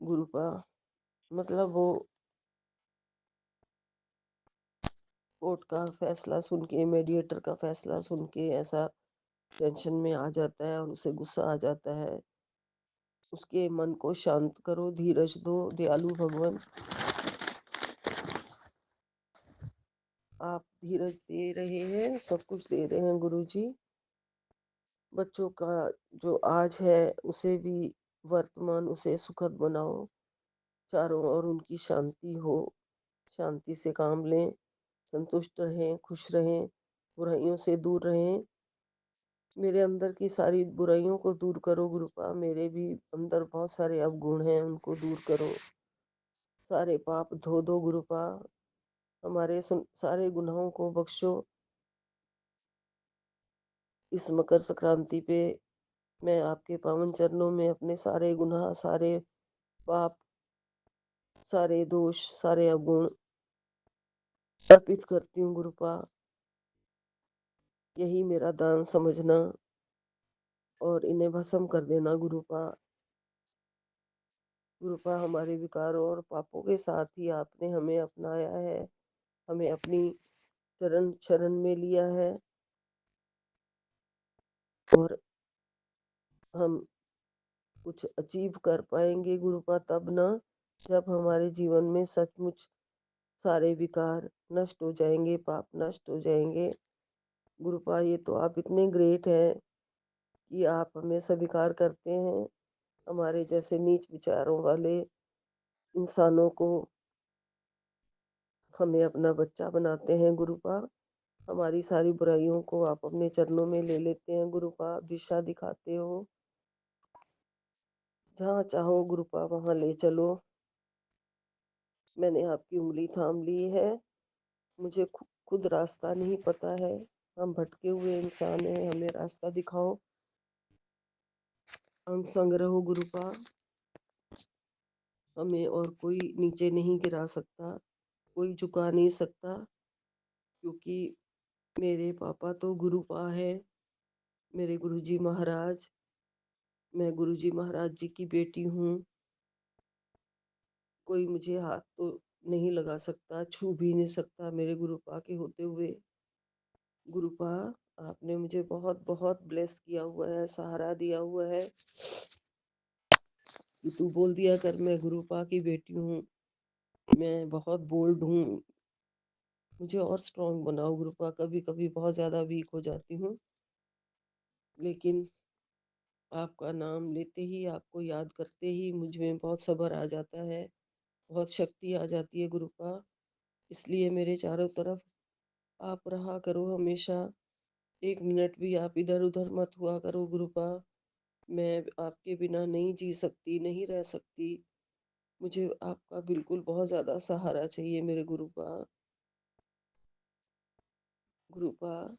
गुरुपा। मतलब वो कोर्ट का फैसला सुन के, मेडिएटर का फैसला सुन के ऐसा टेंशन में आ जाता है और उसे गुस्सा आ जाता है। उसके मन को शांत करो, धीरज दो दयालु भगवान, आप धीरज दे रहे हैं, सब कुछ दे रहे हैं गुरुजी। बच्चों का जो आज है उसे भी, वर्तमान उसे सुखद बनाओ, चारों ओर उनकी शांति हो, शांति से काम लें, संतुष्ट रहें, खुश रहें, बुराइयों से दूर रहें। मेरे अंदर की सारी बुराइयों को दूर करो गुरुपा, मेरे भी अंदर बहुत सारे अवगुण हैं, उनको दूर करो, सारे पाप धो दो गुरुपा, हमारे सारे गुनाहों को बख्शो। इस मकर संक्रांति पे मैं आपके पावन चरणों में अपने सारे गुनाह, सारे पाप, सारे दोष, सारे अवगुण अर्पित करती हूँ गुरुपा। यही मेरा दान समझना और इन्हें भस्म कर देना गुरुपा। गुरुपा, हमारे विकारों और पापों के साथ ही आपने हमें अपनाया है, हमें अपनी चरण शरण में लिया है और हम कुछ अचीव कर पाएंगे गुरुपा तब ना, जब हमारे जीवन में सचमुच सारे विकार नष्ट हो जाएंगे, पाप नष्ट हो जाएंगे। गुरुपा, ये तो आप इतने ग्रेट हैं कि आप हमें स्वीकार करते हैं। हमारे जैसे नीच विचारों वाले इंसानों को हमें अपना बच्चा बनाते हैं गुरुपा। हमारी सारी बुराइयों को आप अपने चरणों में ले लेते हैं गुरुपा, दिशा दिखाते हो। जहाँ चाहो गुरुपा वहाँ ले चलो। मैंने आपकी उंगली थाम ली है। मुझे खुद रास्ता नहीं पता है। हम भटके हुए इंसान हैं, हमें रास्ता दिखाओ। अंग संग रहो गुरुपा। हमें और कोई नीचे नहीं गिरा सकता, कोई झुका नहीं सकता, क्योंकि मेरे पापा तो गुरुपा है, मेरे गुरुजी महाराज। मैं गुरुजी महाराज जी की बेटी हूँ। कोई मुझे हाथ तो नहीं लगा सकता, छू भी नहीं सकता मेरे गुरुपा के होते हुए। गुरुपा, आपने मुझे बहुत बहुत ब्लेस किया हुआ है, सहारा दिया हुआ है कि तू बोल दिया कर मैं गुरुपा की बेटी हूँ। मैं बहुत बोल्ड हूँ। मुझे और स्ट्रांग बनाओ गुरुपा। कभी कभी बहुत ज्यादा वीक हो जाती हूँ, लेकिन आपका नाम लेते ही, आपको याद करते ही मुझ में बहुत सब्र आ जाता है, बहुत शक्ति आ जाती है गुरुपा। इसलिए मेरे चारों तरफ आप रहा करो हमेशा। एक मिनट भी आप इधर उधर मत हुआ करो गुरुपा। मैं आपके बिना नहीं जी सकती, नहीं रह सकती। मुझे आपका बिल्कुल बहुत ज्यादा सहारा चाहिए मेरे गुरुपा। गुरुपा,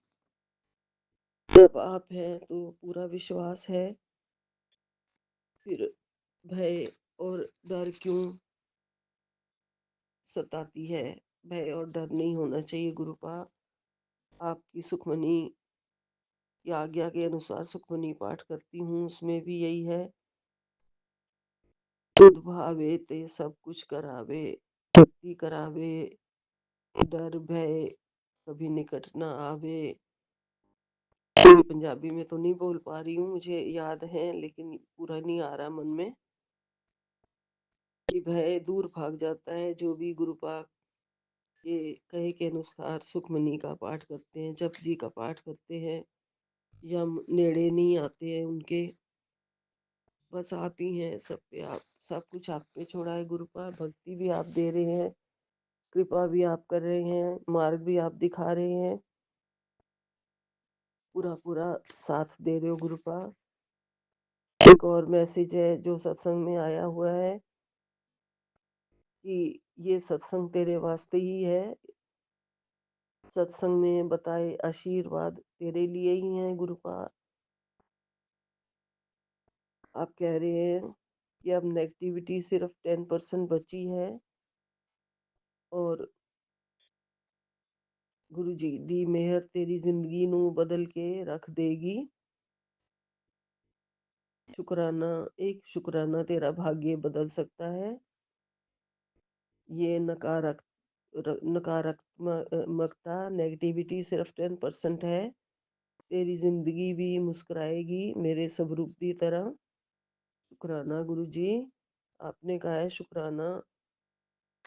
जब आप हैं तो पूरा विश्वास है, फिर भय और डर क्यों सताती है? भय और डर नहीं होना चाहिए गुरुपा। आपकी सुखमनी की आज्ञा के अनुसार सुखमनी पाठ करती हूँ, उसमें भी यही है, तुध भावे ते सब कुछ करावे, भक्ति करावे, डर भय कभी निकट ना आवे। मैं पंजाबी में तो नहीं बोल पा रही हूँ, मुझे याद है लेकिन पूरा नहीं आ रहा मन में। कि भय दूर भाग जाता है जो भी गुरुपा के कहे के अनुसार सुखमनी का पाठ करते हैं, जप जी का पाठ करते हैं, यम नेड़े नहीं आते हैं उनके। बस आप ही हैं सब पे, आप सब कुछ आप पे छोड़ा है गुरुपा। भक्ति भी आप दे रहे हैं, कृपा भी आप कर रहे हैं, मार्ग भी आप दिखा रहे हैं, पूरा पूरा साथ दे रहे हो गुरुपा। एक और मैसेज है जो सत्संग में आया हुआ है कि ये सत्संग तेरे वास्ते ही है। सत्संग में बताए आशीर्वाद तेरे लिए ही हैं गुरुपा। आप कह रहे हैं कि अब नेगेटिविटी सिर्फ 10% बची है और गुरु जी दी मेहर तेरी जिंदगी नू बदल के रख देगी। शुक्राना, एक शुक्राना तेरा भाग्य बदल सकता है। ये नकारात्मकता नेगेटिविटी सिर्फ 10% है। तेरी जिंदगी भी मुस्कुराएगी मेरे स्वरूप की तरह। शुक्राना गुरु जी। आपने कहा है शुक्राना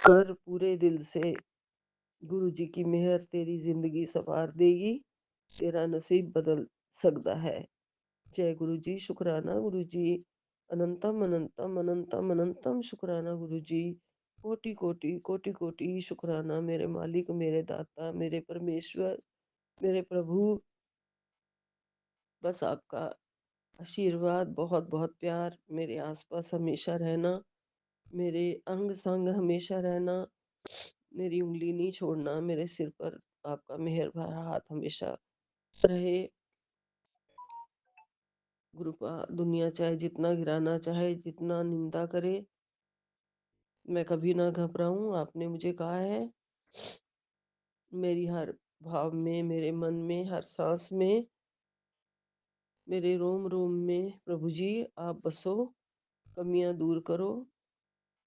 कर पूरे दिल से। गुरु जी की मेहर तेरी जिंदगी संवार देगी, तेरा नसीब बदल सकता है। जय गुरु जी। शुक्राना गुरु जी। अनंतम अनंतम अनंतम अनंतम शुक्राना गुरु जी। कोटि कोटि कोटि कोटि शुक्राना मेरे मालिक, मेरे दाता, मेरे परमेश्वर, मेरे प्रभु। बस आपका आशीर्वाद, बहुत बहुत प्यार मेरे आसपास हमेशा रहना, मेरे अंग संग हमेशा रहना, मेरी उंगली नहीं छोड़ना, मेरे सिर पर आपका मेहर भरा हाथ हमेशा रहे। गुरुपा दुनिया चाहे जितना गिराना चाहे, जितना निंदा करे, मैं कभी ना घबराऊं। आपने मुझे कहा है मेरी हर भाव में, मेरे मन में, हर सांस में, मेरे रोम रोम में प्रभु जी आप बसो, कमियां दूर करो।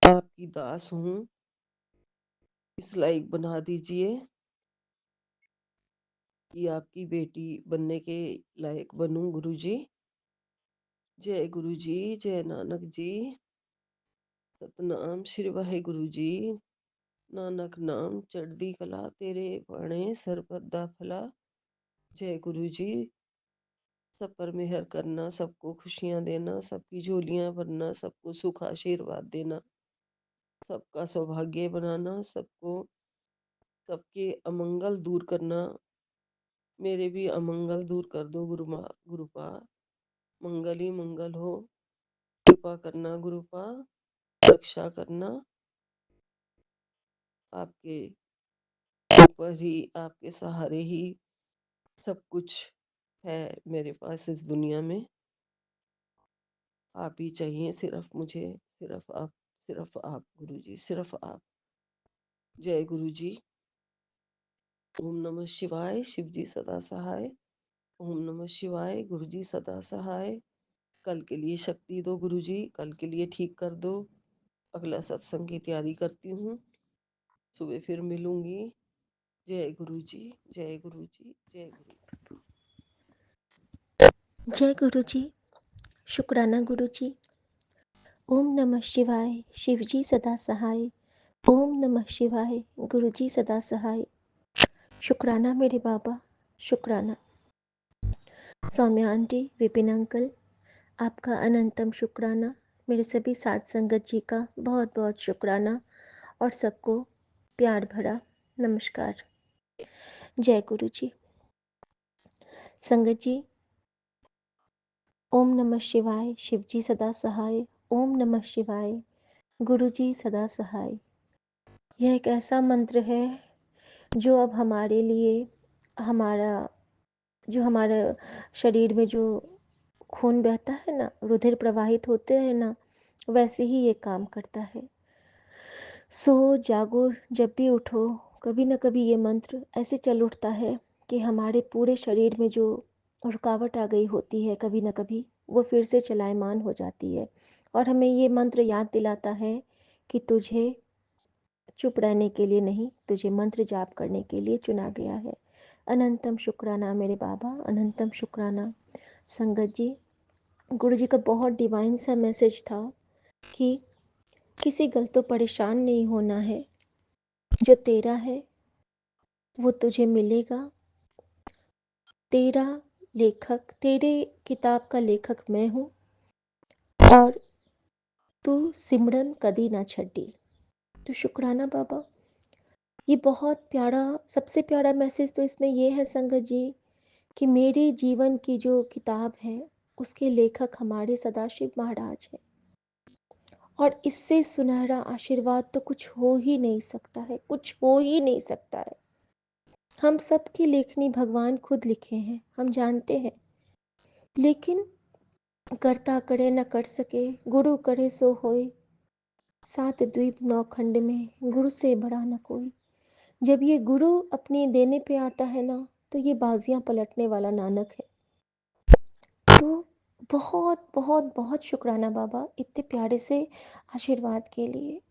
आपकी दास हूँ, इस लायक बना दीजिए कि आपकी बेटी बनने के लायक बनूं गुरु जी। जय गुरु जी, जय नानक जी। सतनाम श्री वाहे गुरु जी। नानक नाम चढ़दी कला, तेरे बाणे सरबत दा फला। जय गुरु जी। सब पर मेहर करना, सबको खुशियां देना, सबकी झोलियां भरना, सबको सुख आशीर्वाद देना, सबका सौभाग्य बनाना, सबको सबके अमंगल दूर करना। मेरे भी अमंगल दूर कर दो गुरुपा। मंगल ही मंगल हो। कृपा करना गुरुपा, रक्षा करना। आपके ऊपर ही, आपके सहारे ही सब कुछ है मेरे पास इस दुनिया में। आप ही चाहिए सिर्फ मुझे, सिर्फ आप गुरु जी, सिर्फ आप। जय गुरु जी। ओम नमः शिवाय, शिव जी सदा सहाय। ओम नमः शिवाय, गुरु जी सदा सहाय। कल के लिए शक्ति दो गुरु जी, कल के लिए ठीक कर दो। अगला सत्संग की तैयारी करती हूँ, सुबह फिर मिलूंगी। जय गुरु जी, जय गुरु जी, जय गुरु जी। जय गुरु जी। शुक्राना गुरु जी। ओम नमः शिवाय, शिव जी सदा सहाय। ओम नमः शिवाय, गुरु जी सदा सहाय। शुक्राना मेरे बाबा, शुक्राना। सौम्या आंटी, विपिन अंकल, आपका अनंतम शुक्राना। मेरे सभी साथ संगत जी का बहुत बहुत शुक्राना और सबको प्यार भरा नमस्कार। जय गुरु जी। संगत जी, ओम नमः शिवाय, शिव जी सदा सहाय। ओम नमः शिवाय, गुरु जी सदा सहाय। यह एक ऐसा मंत्र है जो अब हमारे लिए, हमारा शरीर में जो खून बहता है ना, रुधिर प्रवाहित होते हैं ना, वैसे ही ये काम करता है। सो जागो, जब भी उठो, कभी ना कभी ये मंत्र ऐसे चल उठता है कि हमारे पूरे शरीर में जो रुकावट आ गई होती है कभी ना कभी, वो फिर से चलायमान हो जाती है और हमें ये मंत्र याद दिलाता है कि तुझे चुप रहने के लिए नहीं, तुझे मंत्र जाप करने के लिए चुना गया है। अनंतम शुक्राना मेरे बाबा, अनंतम शुक्राना। संगत जी, गुरु जी का बहुत डिवाइन सा मैसेज था कि किसी गल तो परेशान नहीं होना है, जो तेरा है वो तुझे मिलेगा। तेरा लेखक, तेरे किताब का लेखक मैं हूँ और तू सिमरन कदी ना छड्डी। तो शुक्राना बाबा। ये बहुत प्यारा, सबसे प्यारा मैसेज तो इसमें ये है संगत जी कि मेरे जीवन की जो किताब है उसके लेखक हमारे सदाशिव महाराज हैं और इससे सुनहरा आशीर्वाद तो कुछ हो ही नहीं सकता है, कुछ हो ही नहीं सकता है। हम सब की लेखनी भगवान खुद लिखे हैं, हम जानते हैं, लेकिन करता करे न कर सके, गुरु करे सो होए। सात द्वीप नौ खंड में गुरु से बड़ा न कोई। जब ये गुरु अपनी देने पे आता है ना, तो ये बाजियां पलटने वाला नानक है। तो बहुत बहुत बहुत शुक्राना बाबा, इतने प्यारे से आशीर्वाद के लिए।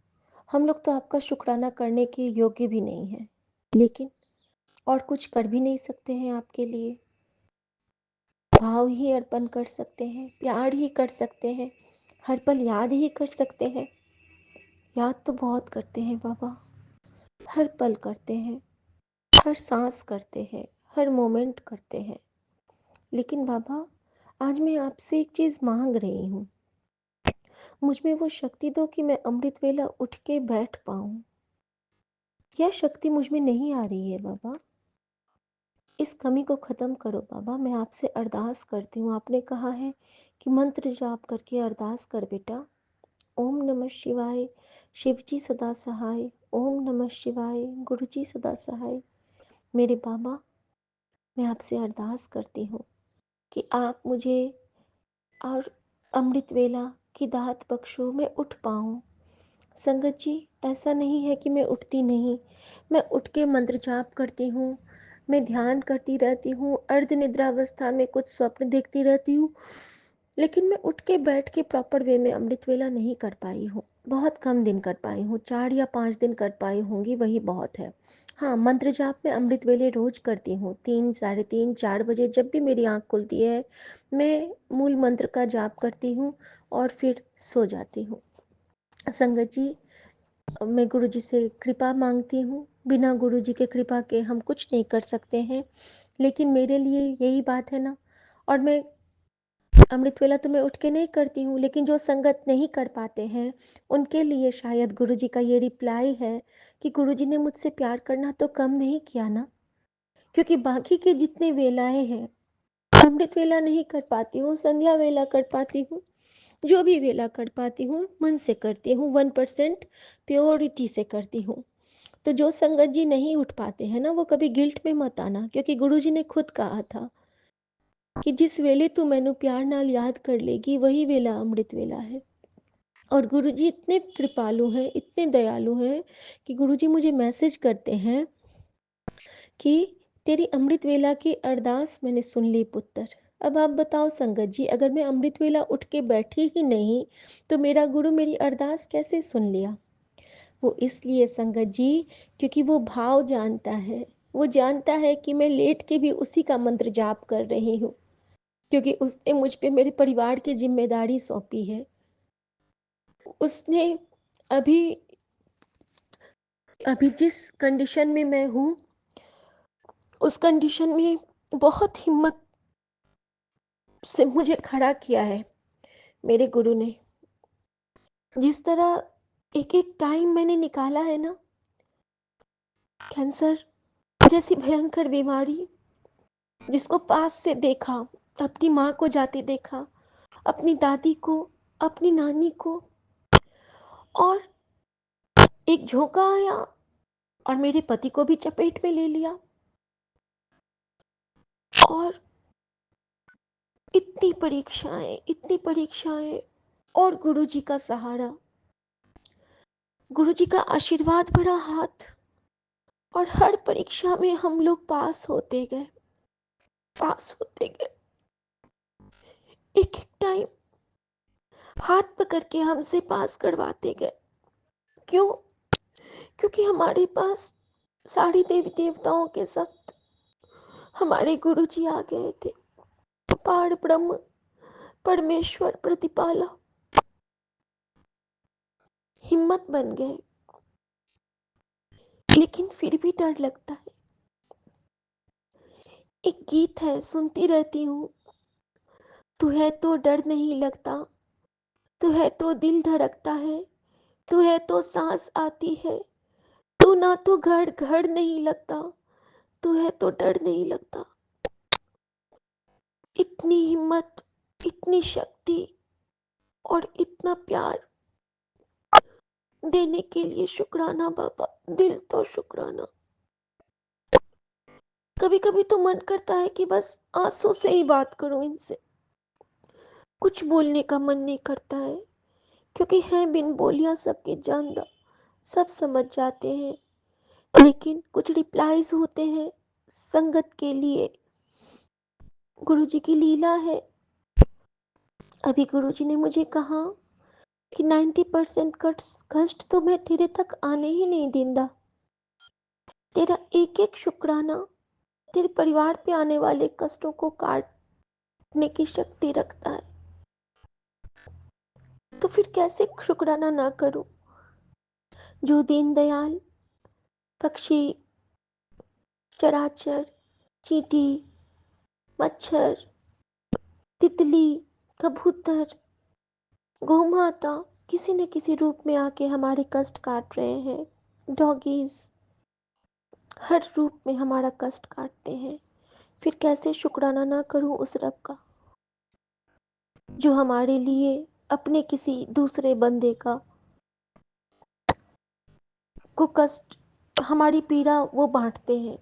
हम लोग तो आपका शुक्राना करने के योग्य भी नहीं हैं, लेकिन और कुछ कर भी नहीं सकते हैं आपके लिए। भाव ही अर्पण कर सकते हैं, प्यार ही कर सकते हैं, हर पल याद ही कर सकते हैं। याद तो बहुत करते हैं बाबा, हर पल करते हैं, हर सांस करते हैं, हर मोमेंट करते हैं। लेकिन बाबा, आज मैं आपसे एक चीज़ मांग रही हूँ। मुझ में वो शक्ति दो कि मैं अमृत वेला उठ के बैठ पाऊँ। यह शक्ति मुझ में नहीं आ रही है बाबा। इस कमी को ख़त्म करो बाबा, मैं आपसे अरदास करती हूँ। आपने कहा है कि मंत्र जाप करके अरदास कर बेटा। ओम नमः शिवाय, शिव जी सदा सहाय। ओम नमः शिवाय, गुरु जी सदा सहाय। मेरे बाबा, मैं आपसे अरदास करती हूँ कि आप मुझे और अमृत वेला की दात बख्शो, मैं उठ पाऊँ। संगत जी, ऐसा नहीं है कि मैं उठती नहीं, मैं उठ के मंत्र जाप करती हूँ, मैं ध्यान करती रहती हूँ, अर्ध निद्रावस्था में कुछ स्वप्न देखती रहती हूँ, लेकिन मैं उठ के बैठ के प्रॉपर वे में अमृत वेला नहीं कर पाई हूँ। बहुत कम दिन कर पाई हूँ, 4 या 5 दिन कर पाई होंगी, वही बहुत है। हाँ, मंत्र जाप में अमृत वेले रोज करती हूँ, 3, साढ़े 3, 4 बजे जब भी मेरी आँख खुलती है, मैं मूल मंत्र का जाप करती हूँ और फिर सो जाती हूँ। संगत जी, मैं गुरुजी से कृपा मांगती हूँ। बिना गुरुजी के कृपा के हम कुछ नहीं कर सकते हैं, लेकिन मेरे लिए यही बात है ना। और मैं अमृत वेला तो मैं उठ के नहीं करती हूँ, लेकिन जो संगत नहीं कर पाते हैं उनके लिए शायद गुरुजी का ये रिप्लाई है कि गुरुजी ने मुझसे प्यार करना तो कम नहीं किया ना, क्योंकि बाकी के जितने वेलाएं हैं, अमृत वेला नहीं कर पाती हूँ, संध्या वेला कर पाती हूँ, जो भी वेला कर पाती हूँ मन से करती हूँ, 1% प्योरिटी से करती हूँ। तो जो संगत जी नहीं उठ पाते हैं ना, वो कभी गिल्ट में मत आना, क्योंकि गुरुजी ने खुद कहा था कि जिस वेले तू मैनू प्यार नाल याद कर लेगी, वही वेला अमृत वेला है। और गुरुजी इतने कृपालु हैं, इतने दयालु हैं कि गुरुजी मुझे मैसेज करते हैं कि तेरी अमृत वेला की अरदास मैंने सुन ली पुत्र। अब आप बताओ संगत जी, अगर मैं अमृत वेला उठ के बैठी ही नहीं तो मेरा गुरु मेरी अरदास कैसे सुन लिया? वो इसलिए संगत जी, क्योंकि वो भाव जानता है, वो जानता है कि मैं लेट के भी उसी का मंत्र जाप कर रही हूँ, क्योंकि उसने मुझ पे मेरे परिवार की जिम्मेदारी सौंपी है। उसने अभी अभी जिस कंडीशन में मैं हूँ, उस कंडीशन में बहुत हिम्मत से मुझे खड़ा किया है मेरे गुरु ने। जिस तरह एक एक टाइम मैंने निकाला है ना, कैंसर जैसी भयंकर बीमारी, जिसको पास से देखा, अपनी माँ को जाते देखा, अपनी दादी को, अपनी नानी को, और एक झोंका आया और मेरे पति को भी चपेट में ले लिया। और इतनी परीक्षाएं और गुरुजी का सहारा, गुरुजी का आशीर्वाद भरा हाथ, और हर परीक्षा में हम लोग पास होते गए। एक एक टाइम हाथ पकड़ के हमसे पास करवाते गए। क्यों? क्योंकि हमारे पास सारी देवी देवताओं के साथ हमारे गुरुजी आ गए थे। पार ब्रह्म, परमेश्वर, प्रतिपाला, हिम्मत बन गए। लेकिन फिर भी डर लगता है। एक गीत है, सुनती रहती हूँ, तू है तो डर नहीं लगता, तू है तो दिल धड़कता है, तू है तो सांस आती है, तू ना तो घर घर नहीं लगता, तू है तो डर नहीं लगता। इतनी हिम्मत, इतनी शक्ति और इतना प्यार देने के लिए शुक्राना बाबा, दिल तो शुक्राना। कभी कभी तो मन करता है कि बस आंसू से ही बात करूं इनसे, कुछ बोलने का मन नहीं करता है, क्योंकि है बिन बोलिया सबके जानदा, सब समझ जाते हैं। लेकिन कुछ रिप्लाईज होते हैं संगत के लिए, गुरुजी की लीला है। अभी गुरुजी ने मुझे कहा कि 90% कष्ट तो मैं तेरे तक आने ही नहीं देंदा। तेरा एक एक शुक्राना तेरे परिवार पे आने वाले कष्टों को काटने की शक्ति रखता है। तो फिर कैसे शुक्राना ना करूं? जो दीनदयाल, पक्षी, चराचर, चींटी, मच्छर, तितली, कबूतर, गौमाता किसी न किसी रूप में आके हमारे कष्ट काट रहे हैं। डॉगीज हर रूप में हमारा कष्ट काटते हैं। फिर कैसे शुक्राना ना करूं उस रब का, जो हमारे लिए अपने किसी दूसरे बंदे का को कष्ट, हमारी पीड़ा वो बांटते हैं,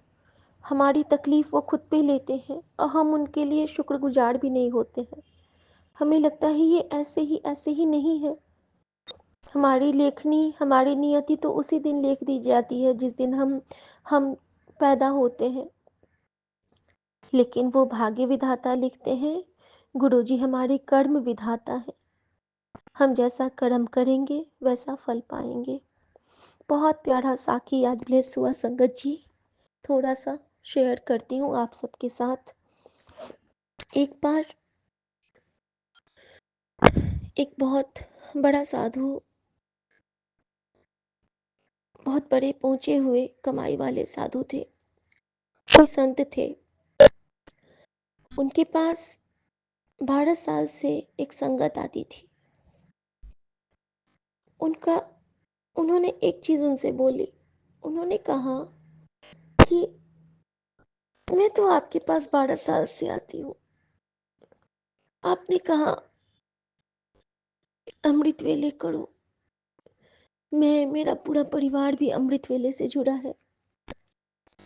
हमारी तकलीफ वो खुद पे लेते हैं और हम उनके लिए शुक्रगुजार भी नहीं होते हैं। हमें लगता है ये ऐसे ही नहीं है। हमारी लेखनी, हमारी नियति तो उसी दिन लिख दी जाती है जिस दिन हम पैदा होते हैं। लेकिन वो भाग्य विधाता लिखते हैं, गुरुजी हमारे कर्म विधाता है। हम जैसा कर्म करेंगे वैसा फल पाएंगे। बहुत प्यारा साखी आज ब्लेस हुआ संगत जी। थोड़ा सा शेयर करती हूँ आप सबके साथ। एक बार एक बहुत बड़ा साधु, बहुत बड़े पहुंचे हुए कमाई वाले साधु थे, कोई संत थे। उनके पास 12 साल से एक संगत आती थी। उन्होंने एक चीज उनसे बोली। उन्होंने कहा कि मैं तो आपके पास 12 साल से आती हूँ। आपने कहा अमृत वेले करो। मेरा पूरा परिवार भी अमृत वेले से जुड़ा है,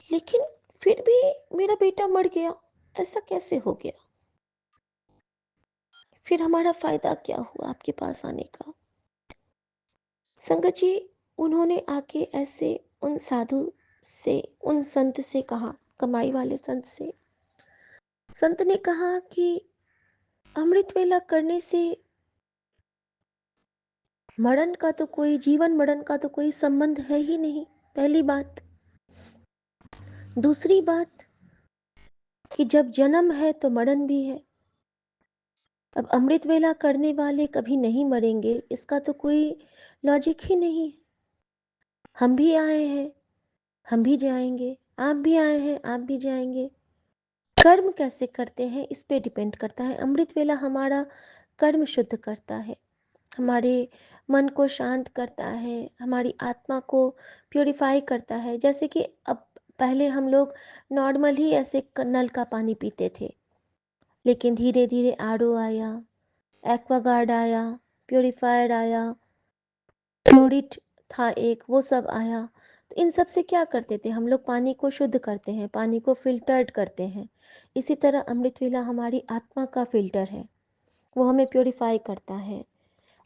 लेकिन फिर भी मेरा बेटा मर गया। ऐसा कैसे हो गया? फिर हमारा फायदा क्या हुआ आपके पास आने का? संगत जी, उन्होंने आके ऐसे उन साधु से, उन संत से कहा, कमाई वाले संत से। संत ने कहा कि अमृत वेला करने से मरण का तो कोई, जीवन मरण का तो कोई संबंध है ही नहीं, पहली बात। दूसरी बात कि जब जन्म है तो मरण भी है। अब अमृत वेला करने वाले कभी नहीं मरेंगे, इसका तो कोई लॉजिक ही नहीं। हम भी आए हैं, हम भी जाएंगे, आप भी आए हैं, आप भी जाएंगे। कर्म कैसे करते हैं इस पे डिपेंड करता है। अमृत वेला हमारा कर्म शुद्ध करता है, हमारे मन को शांत करता है, हमारी आत्मा को प्यूरिफाई करता है। जैसे कि अब पहले हम लोग नॉर्मल ही ऐसे नल का पानी पीते थे, लेकिन धीरे धीरे आरओ आया, एक्वागार्ड आया, प्यूरिफायर आया, फ्लोरिड था एक, वो सब आया। तो इन सब से क्या करते थे हम लोग? पानी को शुद्ध करते हैं, पानी को फिल्टर्ड करते हैं। इसी तरह अमृत वेला हमारी आत्मा का फिल्टर है, वो हमें प्योरीफाई करता है।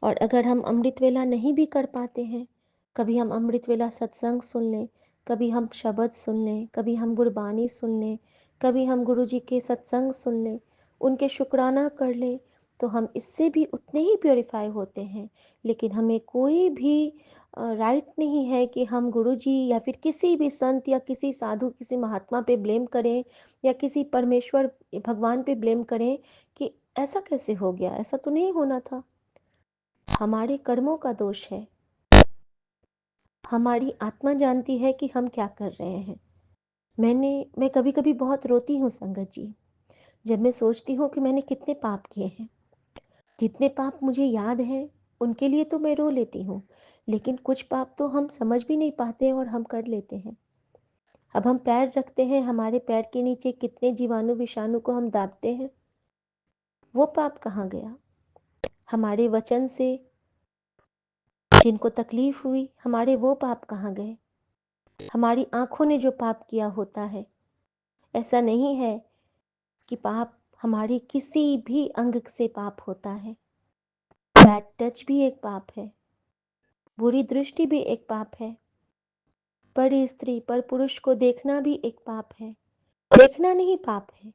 और अगर हम अमृत वेला नहीं भी कर पाते हैं, कभी हम अमृत वेला सत्संग सुन लें, कभी हम शब्द सुन लें, कभी हम गुरबानी सुन लें, कभी हम गुरु जी के सत्संग सुन लें, उनके शुक्राना कर लें, तो हम इससे भी उतने ही प्योरीफाई होते हैं। लेकिन हमें कोई भी राइट नहीं है कि हम गुरु जी या फिर किसी भी संत या किसी साधु, किसी महात्मा पे ब्लेम करें, या किसी परमेश्वर भगवान पे ब्लेम करें कि ऐसा कैसे हो गया, ऐसा तो नहीं होना था। हमारे कर्मों का दोष है। हमारी आत्मा जानती है कि हम क्या कर रहे हैं। मैं कभी कभी बहुत रोती हूँ संगत जी, जब मैं सोचती हूँ कि मैंने कितने पाप किए हैं। जितने पाप मुझे याद हैं उनके लिए तो मैं रो लेती हूँ, लेकिन कुछ पाप तो हम समझ भी नहीं पाते और हम कर लेते हैं। अब हम पैर रखते हैं, हमारे पैर के नीचे कितने जीवाणु विषाणु को हम दाबते हैं, वो पाप कहाँ गया? हमारे वचन से जिनको तकलीफ हुई, हमारे वो पाप कहाँ गए? हमारी आंखों ने जो पाप किया होता है, ऐसा नहीं है कि पाप हमारे किसी भी अंग से पाप होता है। बैड टच भी एक पाप है, बुरी दृष्टि भी एक पाप है, पर स्त्री पर पुरुष को देखना भी एक पाप है। देखना नहीं पाप है,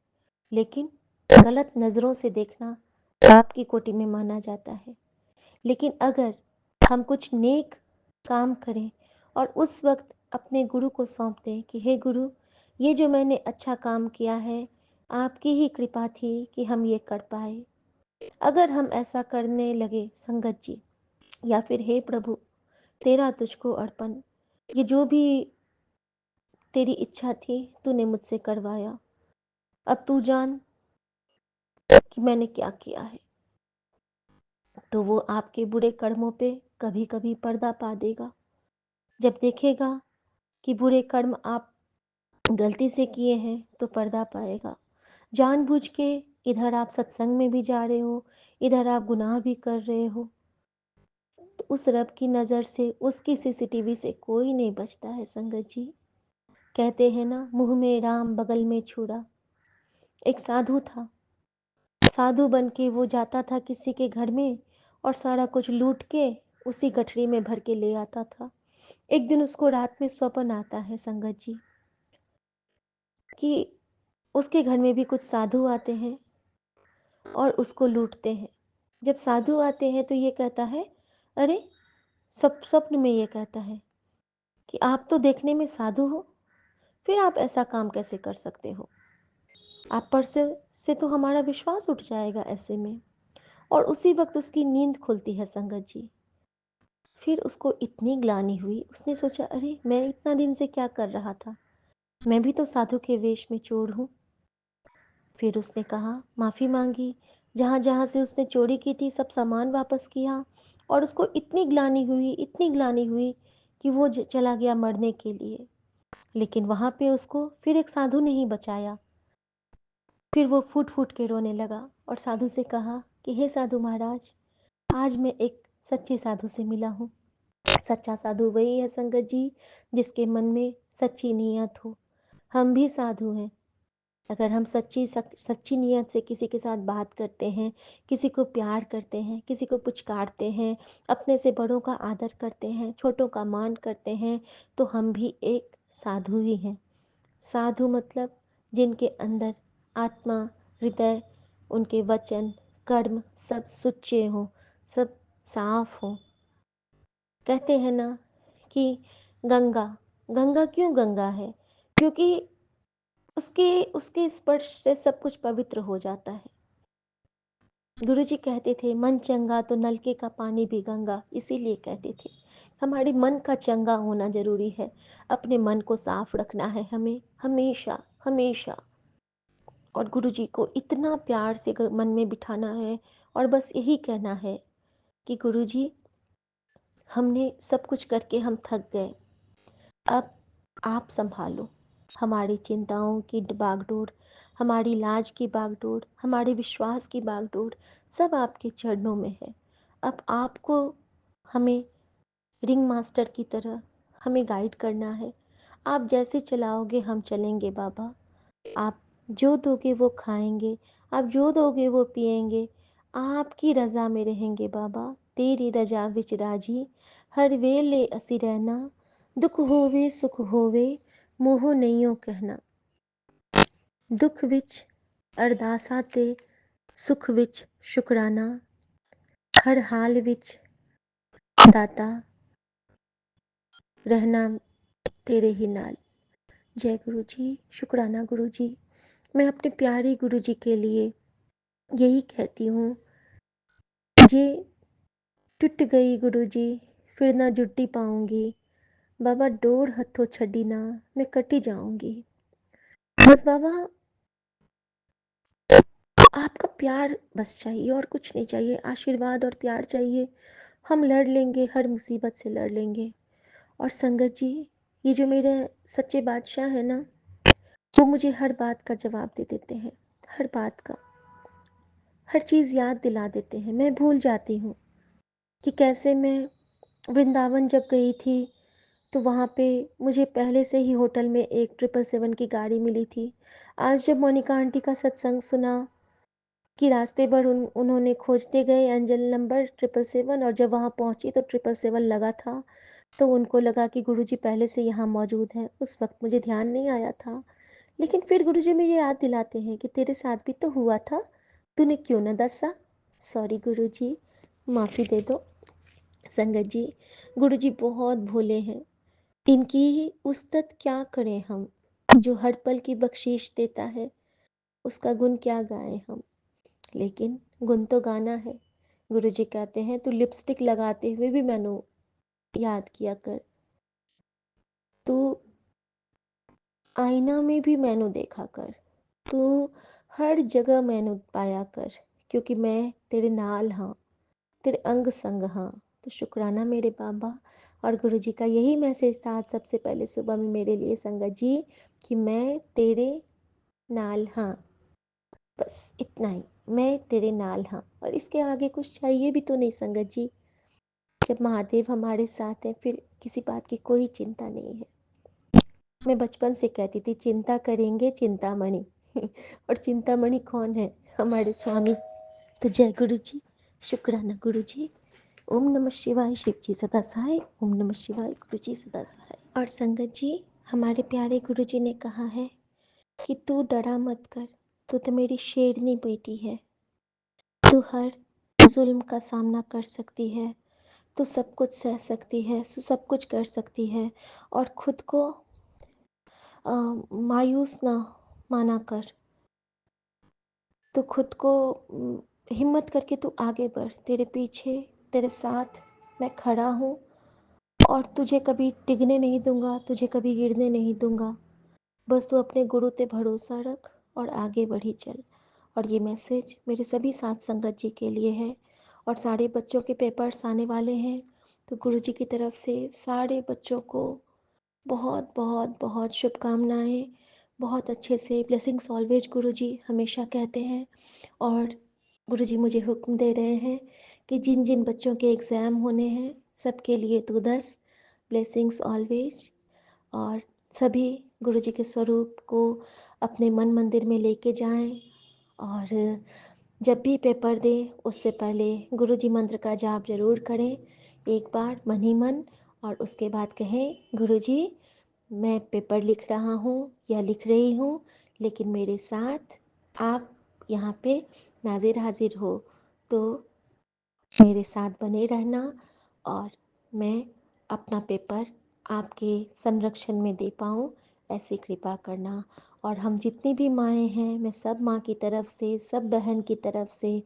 लेकिन गलत नजरों से देखना पाप की कोटि में माना जाता है। लेकिन अगर हम कुछ नेक काम करें और उस वक्त अपने गुरु को सौंप दें कि हे गुरु, ये जो मैंने अच्छा काम किया है, आपकी ही कृपा थी कि हम ये कर पाए। अगर हम ऐसा करने लगे संगत जी, या फिर हे प्रभु तेरा तुझको अर्पण, ये जो भी तेरी इच्छा थी तूने मुझसे करवाया, अब तू जान कि मैंने क्या किया है। तो वो आपके बुरे कर्मों पे कभी कभी पर्दा पा देगा। जब देखेगा कि बुरे कर्म आप गलती से किए हैं तो पर्दा पाएगा। जानबूझ के इधर आप सत्संग में भी जा रहे हो, इधर आप गुनाह भी कर रहे हो, तो उस रब की नज़र से, उसकी सीसीटीवी से कोई नहीं बचता है संगत जी। कहते हैं ना, मुंह में राम बगल में छुरा। एक साधु था, साधु बन के वो जाता था किसी के घर में और सारा कुछ लूट के उसी गठरी में भर के ले आता था। एक दिन उसको रात में स्वप्न आता है संगत जी कि उसके घर में भी कुछ साधु आते हैं और उसको लूटते हैं। जब साधु आते हैं तो ये कहता है, अरे स्वप्न में ये कहता है कि आप तो देखने में साधु हो, फिर आप ऐसा काम कैसे कर सकते हो? आप पर से तो हमारा विश्वास उठ जाएगा ऐसे में। और उसी वक्त उसकी नींद खुलती है संगत जी। फिर उसको इतनी ग्लानि हुई, उसने सोचा, अरे मैं इतना दिन से क्या कर रहा था, मैं भी तो साधु के वेश में चोर हूँ। फिर उसने कहा, माफ़ी मांगी, जहाँ जहाँ से उसने चोरी की थी सब सामान वापस किया। और उसको इतनी ग्लानि हुई, इतनी ग्लानि हुई कि वो चला गया मरने के लिए। लेकिन वहाँ पे उसको फिर एक साधु ने ही बचाया। फिर वो फूट फूट के रोने लगा और साधु से कहा कि हे साधु महाराज, आज मैं एक सच्चे साधु से मिला हूँ। सच्चा साधु वही है संगत जी जिसके मन में सच्ची नीयत हो। हम भी साधु हैं। अगर हम सच्ची नीयत से किसी के साथ बात करते हैं, किसी को प्यार करते हैं, किसी को पुचकारते हैं, अपने से बड़ों का आदर करते हैं, छोटों का मान करते हैं, तो हम भी एक साधु ही हैं। साधु मतलब जिनके अंदर आत्मा, हृदय, उनके वचन, कर्म सब सुच्चे हों, सब साफ हों। कहते हैं ना कि गंगा गंगा क्यों गंगा है? क्योंकि उसके उसके स्पर्श से सब कुछ पवित्र हो जाता है। गुरुजी कहते थे, मन चंगा तो नलके का पानी भी गंगा। इसीलिए कहते थे हमारे मन का चंगा होना जरूरी है। अपने मन को साफ रखना है हमें हमेशा हमेशा। और गुरुजी को इतना प्यार से मन में बिठाना है और बस यही कहना है कि गुरुजी, हमने सब कुछ करके हम थक गए, अब आप संभालो हमारी चिंताओं की बागडोर, हमारी लाज की बागडोर, हमारे विश्वास की बागडोर, सब आपके चरणों में है। अब आपको हमें रिंग मास्टर की तरह हमें गाइड करना है। आप जैसे चलाओगे हम चलेंगे बाबा। आप जो दोगे वो खाएंगे, आप जो दोगे वो पिएंगे। आपकी रज़ा में रहेंगे बाबा, तेरी रजा विच राजी, हर वेले असी रहना, दुख होवे सुख होवे, मोह नहियो कहना। दुख विच अरदासा ते, सुख विच शुकराना, हर हाल विच दाता, रहना तेरे ही नाल। जय गुरु जी, शुक्राना गुरु जी। मैं अपने प्यारे गुरु जी के लिए यही कहती हूँ, जे टूट गई गुरु जी फिर ना जुटी पाऊंगी, बाबा डोर हथों छड़ी ना मैं कटी जाऊंगी। बस बाबा आपका प्यार बस चाहिए और कुछ नहीं चाहिए, आशीर्वाद और प्यार चाहिए। हम लड़ लेंगे, हर मुसीबत से लड़ लेंगे। और संगत जी, ये जो मेरे सच्चे बादशाह है ना, वो मुझे हर बात का जवाब दे देते हैं, हर बात का, हर चीज़ याद दिला देते हैं। मैं भूल जाती हूँ कि कैसे मैं वृंदावन जब गई थी तो वहाँ पे मुझे पहले से ही होटल में एक 777 की गाड़ी मिली थी। आज जब मोनिका आंटी का सत्संग सुना कि रास्ते भर उन्होंने खोजते गए एंजल नंबर 777 और जब वहाँ पहुँची तो 777 लगा था, तो उनको लगा कि गुरुजी पहले से यहाँ मौजूद हैं। उस वक्त मुझे ध्यान नहीं आया था, लेकिन फिर गुरुजी मुझे याद दिलाते हैं कि तेरे साथ भी तो हुआ था, तूने क्यों न दसा। सॉरी गुरुजी, माफ़ी दे दो। संगत जी, गुरुजी बहुत भोले हैं, इनकी उस्तत क्या करें हम। जो हर पल की बख्शीश देता है उसका गुण क्या गाएं हम, लेकिन गुण तो गाना है। गुरुजी कहते हैं तू लिपस्टिक लगाते हुए भी मैंने याद किया कर, तू आईना में भी मैंने देखा कर, तू हर जगह मैंने पाया कर, क्योंकि मैं तेरे नाल हाँ, तेरे अंग संग हाँ। तो शुक्राना मेरे बाबा। और गुरुजी का यही मैसेज था आज सबसे पहले सुबह में मेरे लिए संगत जी, कि मैं तेरे नाल हाँ, बस इतना ही, मैं तेरे नाल हाँ। और इसके आगे कुछ चाहिए भी तो नहीं संगत जी। जब महादेव हमारे साथ हैं फिर किसी बात की कोई चिंता नहीं है। मैं बचपन से कहती थी चिंता करेंगे चिंतामणि और चिंतामणि कौन है? हमारे स्वामी। तो जय गुरु जी, शुक्राना गुरु जी। ओम नमः शिवाय, शिव जी सदा सहाय। ओम नमः शिवाय, गुरु जी सदा सहाय। और संगत जी, हमारे प्यारे गुरु जी ने कहा है कि तू डरा मत कर, तू तो मेरी शेरनी बेटी है, तू हर जुल्म का सामना कर सकती है, तू सब कुछ सह सकती है, तू सब कुछ कर सकती है। और खुद को मायूस ना माना कर, तो खुद को हिम्मत करके तू आगे बढ़। तेरे पीछे, तेरे साथ मैं खड़ा हूँ और तुझे कभी टिकने नहीं दूंगा, तुझे कभी गिरने नहीं दूंगा। बस तू अपने गुरु पे भरोसा रख और आगे बढ़ी चल। और ये मैसेज मेरे सभी साथ संगत जी के लिए है। और सारे बच्चों के पेपर्स आने वाले हैं, तो गुरु जी की तरफ से सारे बच्चों को बहुत बहुत बहुत शुभकामनाएं। बहुत अच्छे से ब्लेसिंग्स ऑलवेज गुरु जी हमेशा कहते हैं। और गुरु जी मुझे हुक्म दे रहे हैं कि जिन जिन बच्चों के एग्ज़ाम होने हैं सबके लिए तो 10 ब्लेसिंग्स ऑलवेज। और सभी गुरु जी के स्वरूप को अपने मन मंदिर में लेके जाएं। और जब भी पेपर दें उससे पहले गुरु जी मंत्र का जाप जरूर करें एक बार मन ही मन। और उसके बाद कहें, गुरु जी मैं पेपर लिख रहा हूँ या लिख रही हूँ, लेकिन मेरे साथ आप यहाँ पे नाजिर हाजिर हो, तो मेरे साथ बने रहना और मैं अपना पेपर आपके संरक्षण में दे पाऊँ, ऐसी कृपा करना। और हम जितनी भी माएँ हैं, मैं सब माँ की तरफ से, सब बहन की तरफ से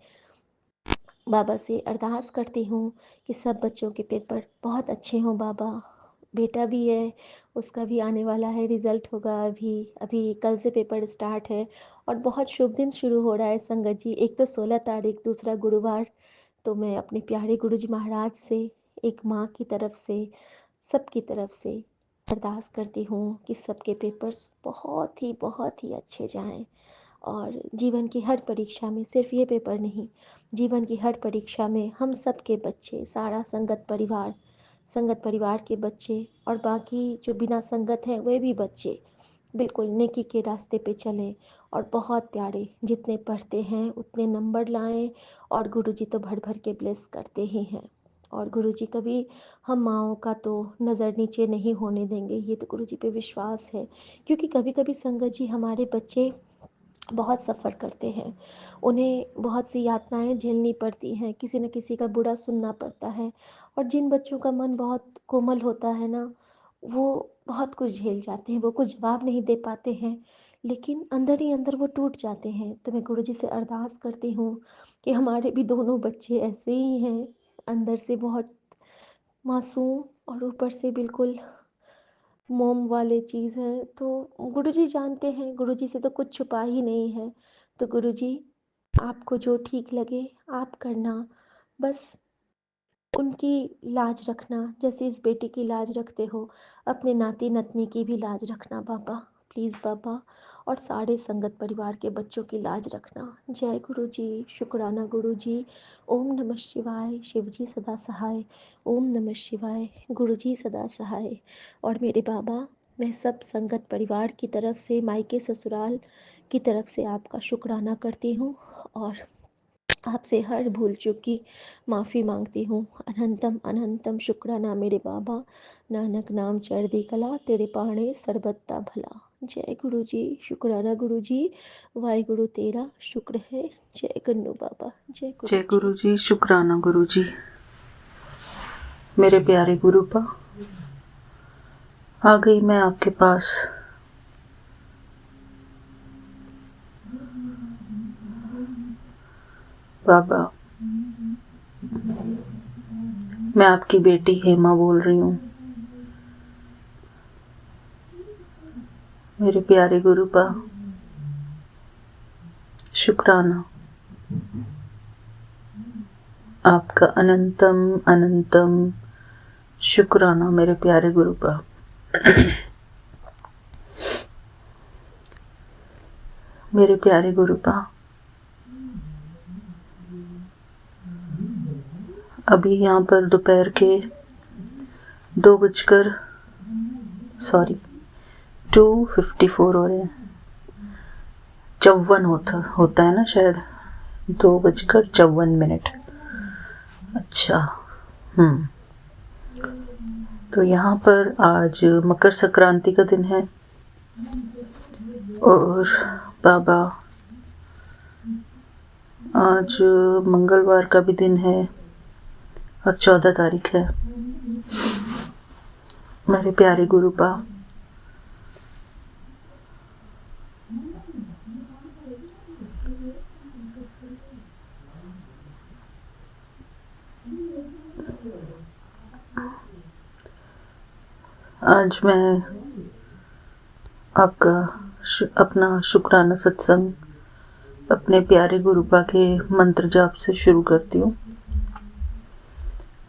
बाबा से अरदास करती हूँ कि सब बच्चों के पेपर बहुत अच्छे हों बाबा। बेटा भी है, उसका भी आने वाला है, रिज़ल्ट होगा अभी अभी कल से पेपर स्टार्ट है। और बहुत शुभ दिन शुरू हो रहा है संगत जी, एक तो 16 तारीख, दूसरा गुरुवार। तो मैं अपने प्यारे गुरु जी महाराज से एक माँ की तरफ से, सबकी तरफ से अरदास करती हूँ कि सबके पेपर्स बहुत ही अच्छे जाएं। और जीवन की हर परीक्षा में, सिर्फ ये पेपर नहीं, जीवन की हर परीक्षा में हम सब के बच्चे, सारा संगत परिवार के बच्चे और बाकी जो बिना संगत हैं वे भी बच्चे बिल्कुल नेकी के रास्ते पे चलें और बहुत प्यारे, जितने पढ़ते हैं उतने नंबर लाएं। और गुरुजी तो भर भर के ब्लेस करते ही हैं। और गुरुजी कभी हम माँओं का तो नज़र नीचे नहीं होने देंगे, ये तो गुरुजी पे विश्वास है। क्योंकि कभी कभी संगत जी हमारे बच्चे बहुत सफ़र करते हैं, उन्हें बहुत सी यातनाएं झेलनी पड़ती हैं, किसी न किसी का बुरा सुनना पड़ता है। और जिन बच्चों का मन बहुत कोमल होता है ना, वो बहुत कुछ झेल जाते हैं, वो कुछ जवाब नहीं दे पाते हैं, लेकिन अंदर ही अंदर वो टूट जाते हैं। तो मैं गुरुजी से अरदास करती हूँ कि हमारे भी दोनों बच्चे ऐसे ही हैं, अंदर से बहुत मासूम और ऊपर से बिल्कुल मोम वाले चीज़ है। तो गुरुजी जानते हैं, गुरुजी से तो कुछ छुपा ही नहीं है। तो गुरुजी आपको जो ठीक लगे आप करना, बस उनकी लाज रखना, जैसे इस बेटी की लाज रखते हो अपने नाती नतनी की भी लाज रखना बाबा, प्लीज़ बाबा। और सारे संगत परिवार के बच्चों की लाज रखना। जय गुरु जी, शुक्राना गुरु जी। ओम नमः शिवाय, शिव जी सदा सहाय। ओम नमः शिवाय, गुरु जी सदा सहाय। और मेरे बाबा, मैं सब संगत परिवार की तरफ से, मायके ससुराल की तरफ से आपका शुक्राना करती हूँ और आपसे हर भूल चूक की माफ़ी मांगती हूँ। अनंतम अनंतम शुक्राना मेरे बाबा, नानक नाम चढ़दी कला, तेरे पाणे सरबत्ता भला। जय गुरु जी, शुक्राना गुरु जी, वाहिगुरु तेरा शुक्र है। जय गन्नू बाबा, जय गुरु जय जी। गुरु जी, शुक्राना गुरु जी। मेरे प्यारे गुरुपा, आ गई मैं आपके पास। बाबा, मैं आपकी बेटी हेमा बोल रही हूँ। मेरे प्यारे गुरुपा, शुक्राना, आपका अनंतम अनंतम शुक्राना मेरे प्यारे गुरुपा। मेरे प्यारे गुरुपा, अभी यहाँ पर दोपहर के 2:54 हो रहे हैं। 54 होता है ना शायद, 2:54। अच्छा। तो यहाँ पर आज मकर संक्रांति का दिन है और बाबा आज मंगलवार का भी दिन है और 14 तारीख है। मेरे प्यारे गुरुपा, आज मैं आपका अपना शुक्राना सत्संग अपने प्यारे गुरुपा के मंत्र जाप से शुरू करती हूँ।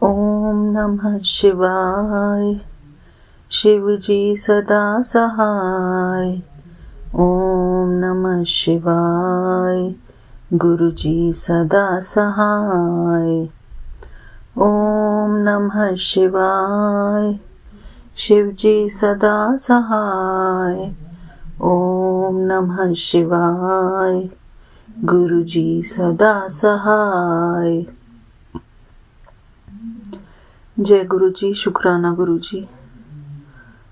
ओम नमः शिवाय, शिव जी सदा सहाय। ओम नमः शिवाय, गुरु जी सदा सहाय। ओम नमः शिवाय, शिव जी सदा सहाय। ओम नमः शिवाय, गुरु जी सदा सहाय। जय गुरु जी, शुक्राना गुरु जी।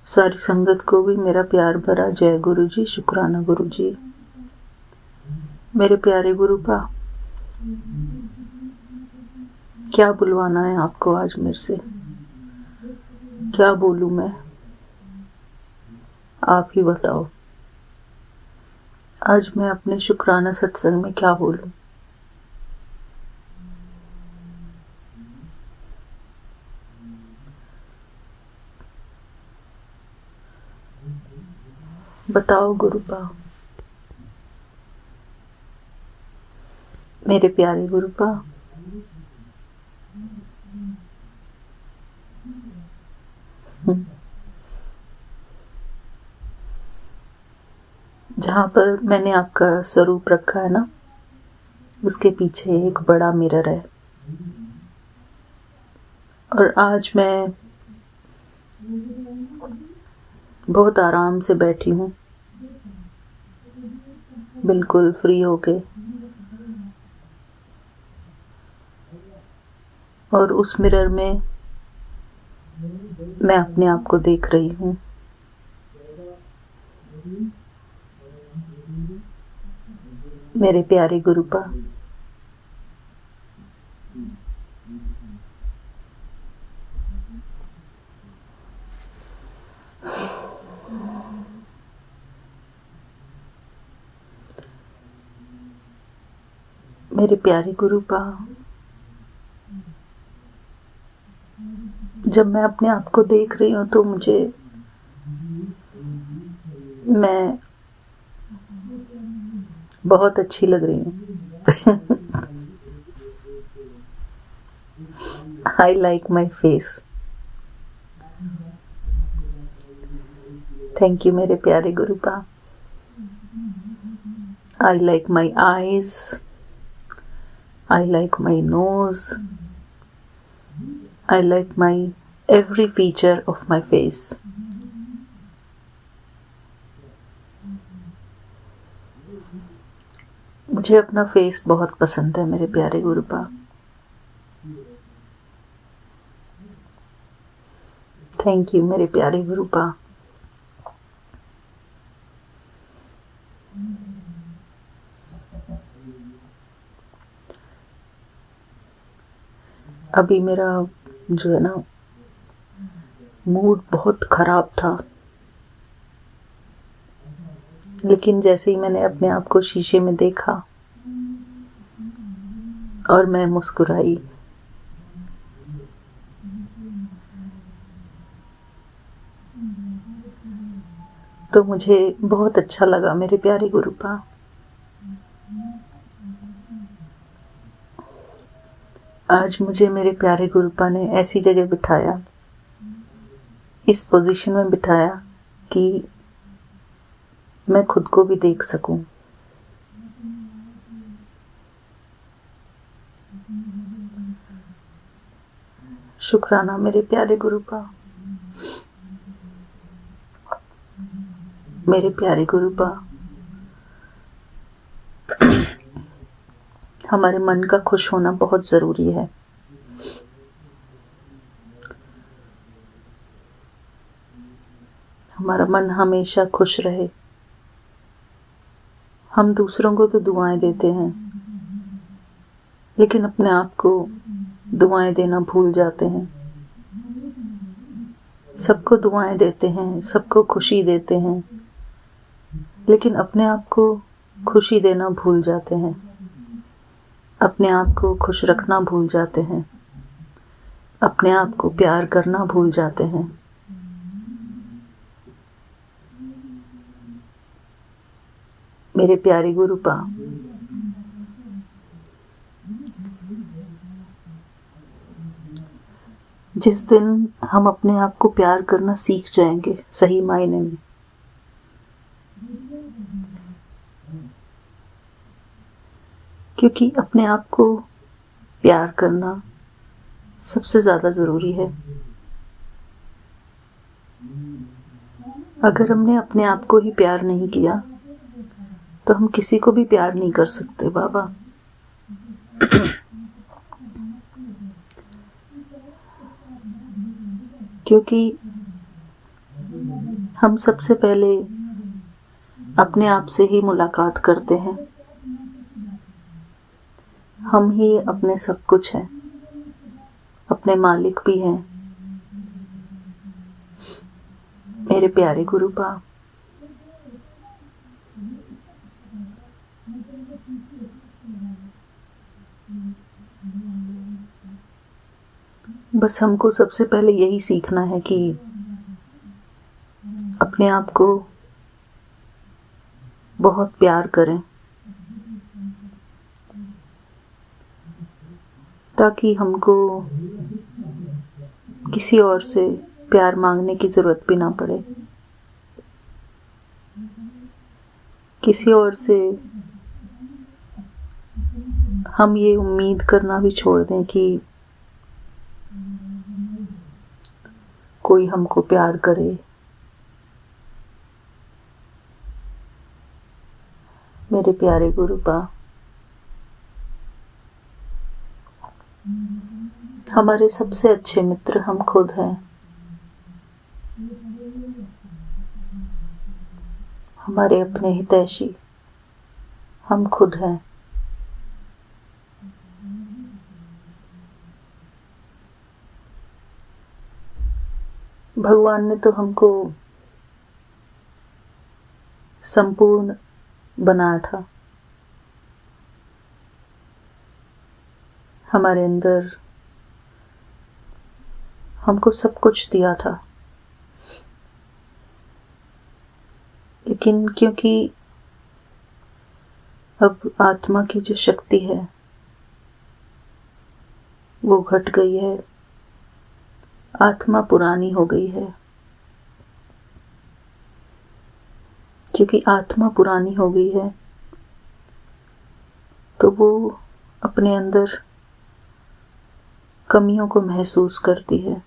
सारी संगत को भी मेरा प्यार भरा जय गुरु जी, शुक्राना गुरु जी। मेरे प्यारे गुरुपा, क्या बुलवाना है आपको आज मेरे से? क्या बोलूं मैं? आप ही बताओ। आज मैं अपने शुक्राना सत्संग में क्या बोलूं? बताओ गुरुपा। मेरे प्यारे गुरुपा, जहाँ पर मैंने आपका स्वरूप रखा है ना, उसके पीछे एक बड़ा मिरर है। और आज मैं बहुत आराम से बैठी हूँ, बिल्कुल फ्री होके, और उस मिरर में मैं अपने आप को देख रही हूँ। मेरे प्यारे गुरुपा, मेरे प्यारे गुरुपा, जब मैं अपने आप को देख रही हूँ तो मैं बहुत अच्छी लग रही हूँ। I like my face. Thank you मेरे प्यारे गुरुपा। I like my eyes. I like my nose. I like my every feature of my face. मुझे अपना फेस बहुत पसंद है मेरे प्यारे गुरुपा। थैंक यू मेरे प्यारे गुरुपा। अभी मेरा जो है ना मूड बहुत खराब था, लेकिन जैसे ही मैंने अपने आप को शीशे में देखा और मैं मुस्कुराई, तो मुझे बहुत अच्छा लगा मेरे प्यारे गुरुपा। आज मुझे मेरे प्यारे गुरुपा ने ऐसी जगह बिठाया, इस पोजीशन में बिठाया कि मैं खुद को भी देख सकूं। शुक्राना मेरे प्यारे गुरुपा। मेरे प्यारे गुरुपा, हमारे मन का खुश होना बहुत ज़रूरी है। हमारा मन हमेशा खुश रहे। हम दूसरों को तो दुआएं देते हैं, लेकिन अपने आप को दुआएं देना भूल जाते हैं। सबको दुआएं देते हैं, सबको खुशी देते हैं, लेकिन अपने आप को खुशी देना भूल जाते हैं, अपने आप को खुश रखना भूल जाते हैं, अपने आप को प्यार करना भूल जाते हैं। मेरे प्यारे गुरुपा, जिस दिन हम अपने आप को प्यार करना सीख जाएंगे सही मायने में, क्योंकि अपने आप को प्यार करना सबसे ज़्यादा ज़रूरी है। अगर हमने अपने आप को ही प्यार नहीं किया तो हम किसी को भी प्यार नहीं कर सकते बाबा। क्योंकि हम सबसे पहले अपने आप से ही मुलाकात करते हैं। हम ही अपने सब कुछ हैं, अपने मालिक भी हैं। मेरे प्यारे गुरुपा, बस हमको सबसे पहले यही सीखना है कि अपने आप को बहुत प्यार करें, ताकि हमको किसी और से प्यार मांगने की ज़रूरत भी ना पड़े। किसी और से हम ये उम्मीद करना भी छोड़ दें कि कोई हमको प्यार करे। मेरे प्यारे गुरुपा, हमारे सबसे अच्छे मित्र हम खुद हैं। हमारे अपने हितैषी हम खुद हैं। भगवान ने तो हमको संपूर्ण बनाया था। हमारे अंदर हमको सब कुछ दिया था, लेकिन क्योंकि अब आत्मा की जो शक्ति है वो घट गई है, आत्मा पुरानी हो गई है। क्योंकि आत्मा पुरानी हो गई है तो वो अपने अंदर कमियों को महसूस करती है।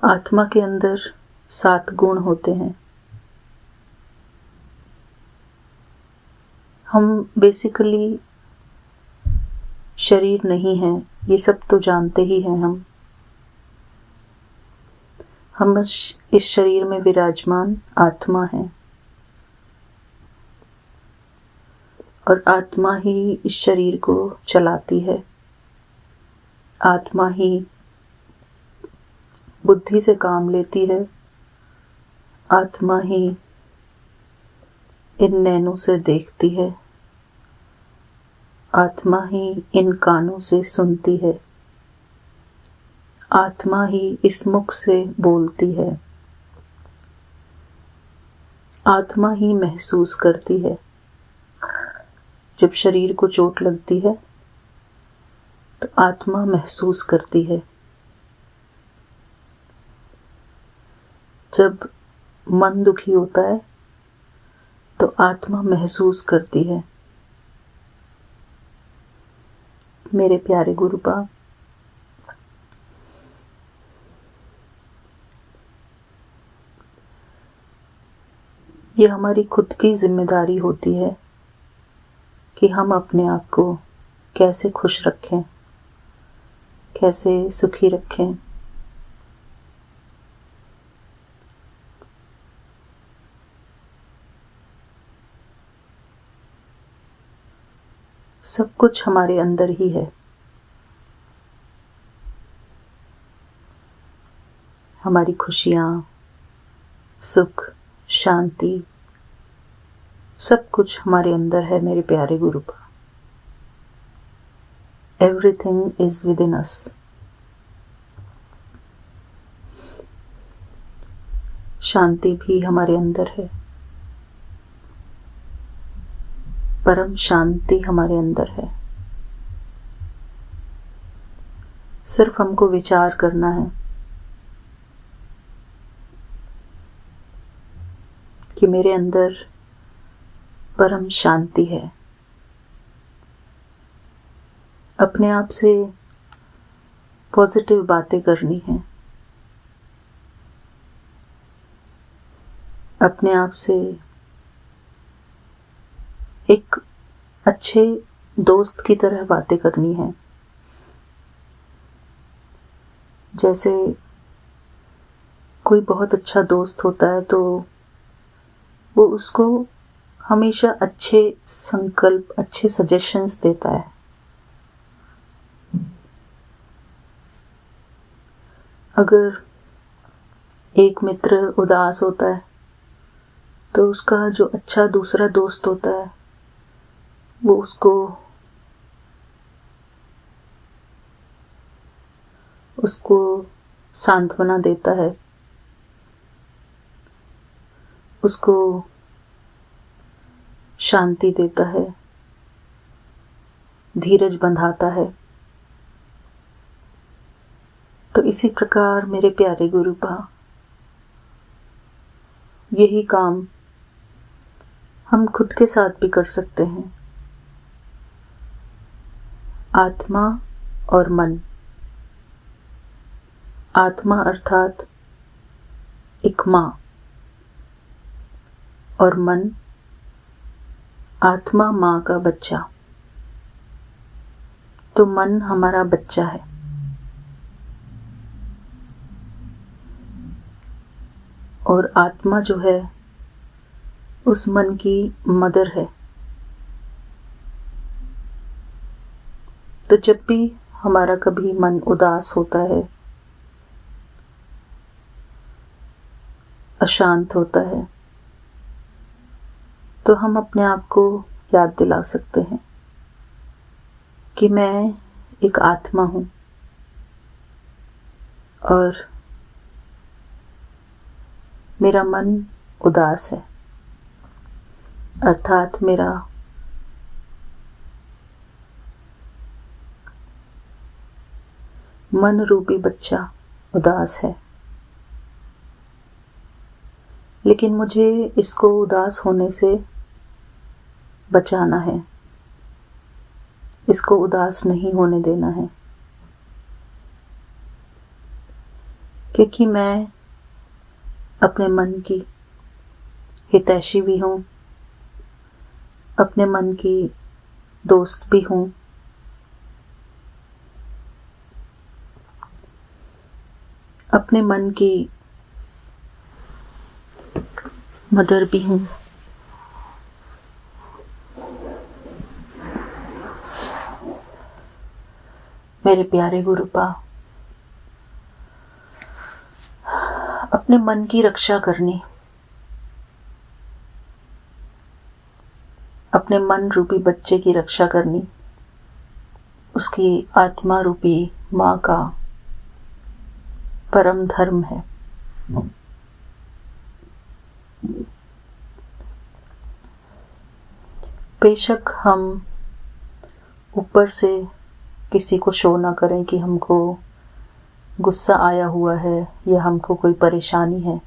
आत्मा के अंदर 7 गुण होते हैं। हम बेसिकली शरीर नहीं हैं, ये सब तो जानते ही हैं। हम इस शरीर में विराजमान आत्मा हैं, और आत्मा ही इस शरीर को चलाती है। आत्मा ही बुद्धि से काम लेती है। आत्मा ही इन नैनों से देखती है। आत्मा ही इन कानों से सुनती है। आत्मा ही इस मुख से बोलती है। आत्मा ही महसूस करती है। जब शरीर को चोट लगती है तो आत्मा महसूस करती है। जब मन दुखी होता है तो आत्मा महसूस करती है। मेरे प्यारे गुरुपा, ये हमारी खुद की जिम्मेदारी होती है कि हम अपने आप को कैसे खुश रखें, कैसे सुखी रखें। सब कुछ हमारे अंदर ही है। हमारी खुशियाँ, सुख, शांति, सब कुछ हमारे अंदर है मेरे प्यारे गुरुपा। एवरीथिंग इज विद इन अस। शांति भी हमारे अंदर है, परम शांति हमारे अंदर है। सिर्फ हमको विचार करना है कि मेरे अंदर परम शांति है। अपने आप से पॉजिटिव बातें करनी है, अपने आप से एक अच्छे दोस्त की तरह बातें करनी है। जैसे कोई बहुत अच्छा दोस्त होता है तो वो उसको हमेशा अच्छे संकल्प, अच्छे सजेशंस देता है। अगर एक मित्र उदास होता है तो उसका जो अच्छा दूसरा दोस्त होता है वो उसको सांत्वना देता है, उसको शांति देता है, धीरज बंधाता है। तो इसी प्रकार मेरे प्यारे गुरुपा, यही काम हम खुद के साथ भी कर सकते हैं। आत्मा और मन। आत्मा अर्थात एक माँ और मन आत्मा माँ का बच्चा। तो मन हमारा बच्चा है और आत्मा जो है उस मन की मदर है। तो जब भी हमारा कभी मन उदास होता है, अशांत होता है, तो हम अपने आप को याद दिला सकते हैं कि मैं एक आत्मा हूँ और मेरा मन उदास है, अर्थात मेरा मन रूपी बच्चा उदास है। लेकिन मुझे इसको उदास होने से बचाना है, इसको उदास नहीं होने देना है, क्योंकि मैं अपने मन की हितैषी भी हूँ, अपने मन की दोस्त भी हूँ, अपने मन की मदर भी हूँ। मेरे प्यारे गुरुपा, अपने मन की रक्षा करनी, अपने मन रूपी बच्चे की रक्षा करनी, उसकी आत्मा रूपी माँ का परम धर्म है। बेशक हम ऊपर से किसी को शो ना करें कि हमको गुस्सा आया हुआ है या हमको कोई परेशानी है,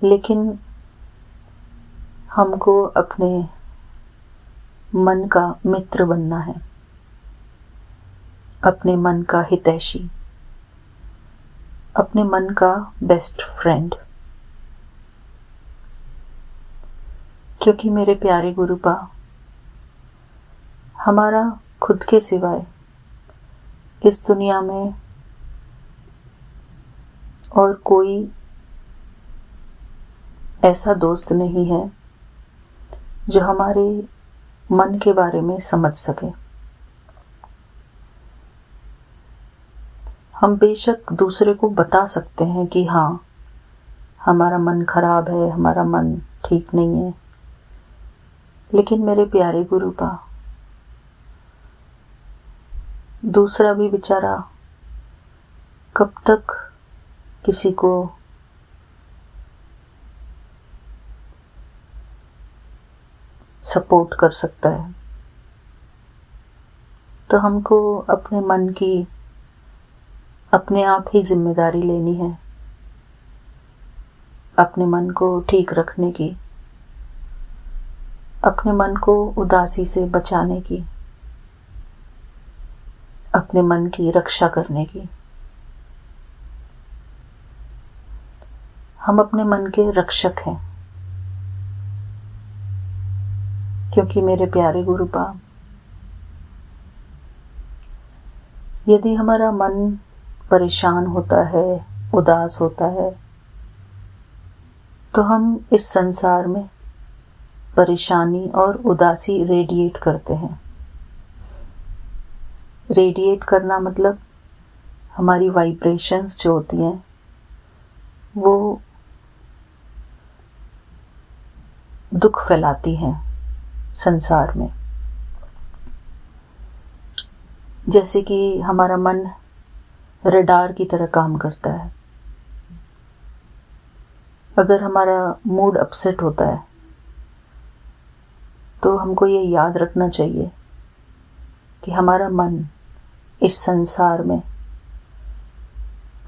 लेकिन हमको अपने मन का मित्र बनना है, अपने मन का हितैषी, अपने मन का बेस्ट फ्रेंड। क्योंकि मेरे प्यारे गुरुपा, हमारा खुद के सिवाय इस दुनिया में और कोई ऐसा दोस्त नहीं है जो हमारे मन के बारे में समझ सके। हम बेशक दूसरे को बता सकते हैं कि हाँ, हमारा मन खराब है, हमारा मन ठीक नहीं है, लेकिन मेरे प्यारे गुरुपा, दूसरा भी बेचारा कब तक किसी को सपोर्ट कर सकता है। तो हमको अपने मन की अपने आप ही जिम्मेदारी लेनी है, अपने मन को ठीक रखने की, अपने मन को उदासी से बचाने की, अपने मन की रक्षा करने की। हम अपने मन के रक्षक हैं, क्योंकि मेरे प्यारे गुरुपा, यदि हमारा मन परेशान होता है, उदास होता है, तो हम इस संसार में परेशानी और उदासी रेडिएट करते हैं। रेडिएट करना मतलब हमारी वाइब्रेशंस जो होती हैं वो दुख फैलाती हैं संसार में। जैसे कि हमारा मन रडार की तरह काम करता है। अगर हमारा मूड अपसेट होता है तो हमको ये याद रखना चाहिए कि हमारा मन इस संसार में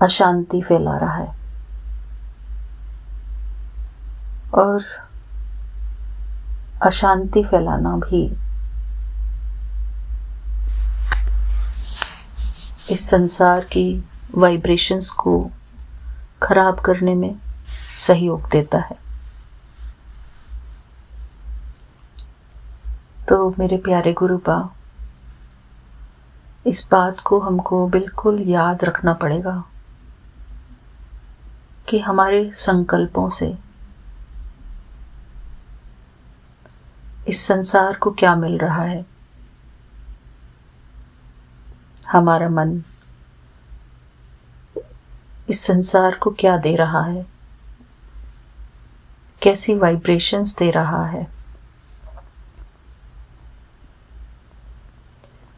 अशांति फैला रहा है, और अशांति फैलाना भी इस संसार की वाइब्रेशंस को खराब करने में सहयोग देता है। तो मेरे प्यारे गुरुपा, इस बात को हमको बिल्कुल याद रखना पड़ेगा कि हमारे संकल्पों से इस संसार को क्या मिल रहा है। हमारा मन इस संसार को क्या दे रहा है, कैसी वाइब्रेशंस दे रहा है।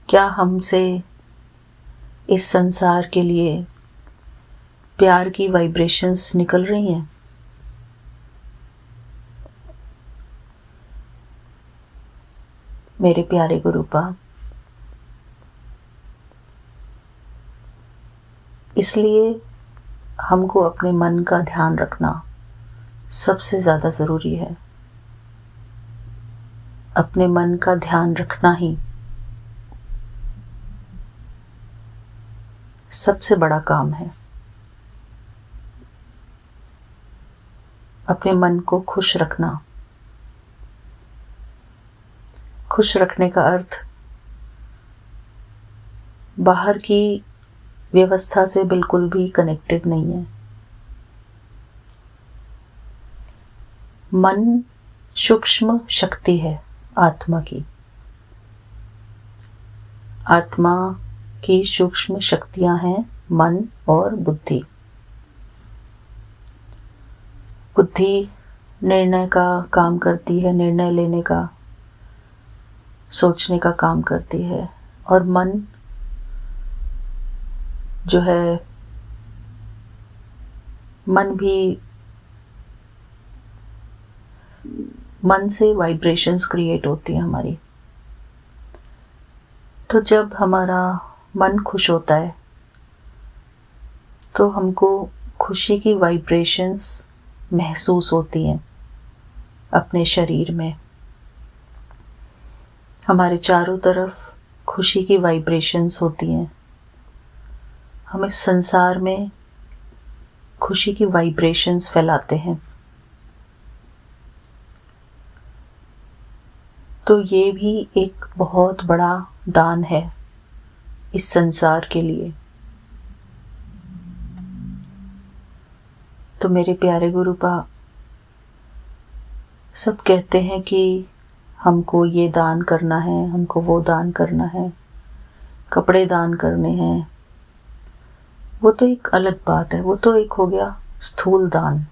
क्या हमसे इस संसार के लिए प्यार की वाइब्रेशंस निकल रही हैं? मेरे प्यारे गुरुपा, इसलिए हमको अपने मन का ध्यान रखना सबसे ज़्यादा ज़रूरी है। अपने मन का ध्यान रखना ही सबसे बड़ा काम है। अपने मन को खुश रखना। खुश रखने का अर्थ बाहर की व्यवस्था से बिल्कुल भी कनेक्टेड नहीं है। मन सूक्ष्म शक्ति है आत्मा की। आत्मा की सूक्ष्म शक्तियां हैं मन और बुद्धि। बुद्धि निर्णय का काम करती है, निर्णय लेने का, सोचने का काम करती है, और मन जो है, मन भी, मन से वाइब्रेशंस क्रिएट होती हैं हमारी। तो जब हमारा मन खुश होता है तो हमको खुशी की वाइब्रेशंस महसूस होती हैं अपने शरीर में। हमारे चारों तरफ खुशी की वाइब्रेशंस होती हैं। हम इस संसार में खुशी की वाइब्रेशंस फैलाते हैं। तो ये भी एक बहुत बड़ा दान है इस संसार के लिए। तो मेरे प्यारे गुरुपा, सब कहते हैं कि हमको ये दान करना है, हमको वो दान करना है, कपड़े दान करने हैं। वो तो एक अलग बात है, वो तो एक हो गया स्थूल दान।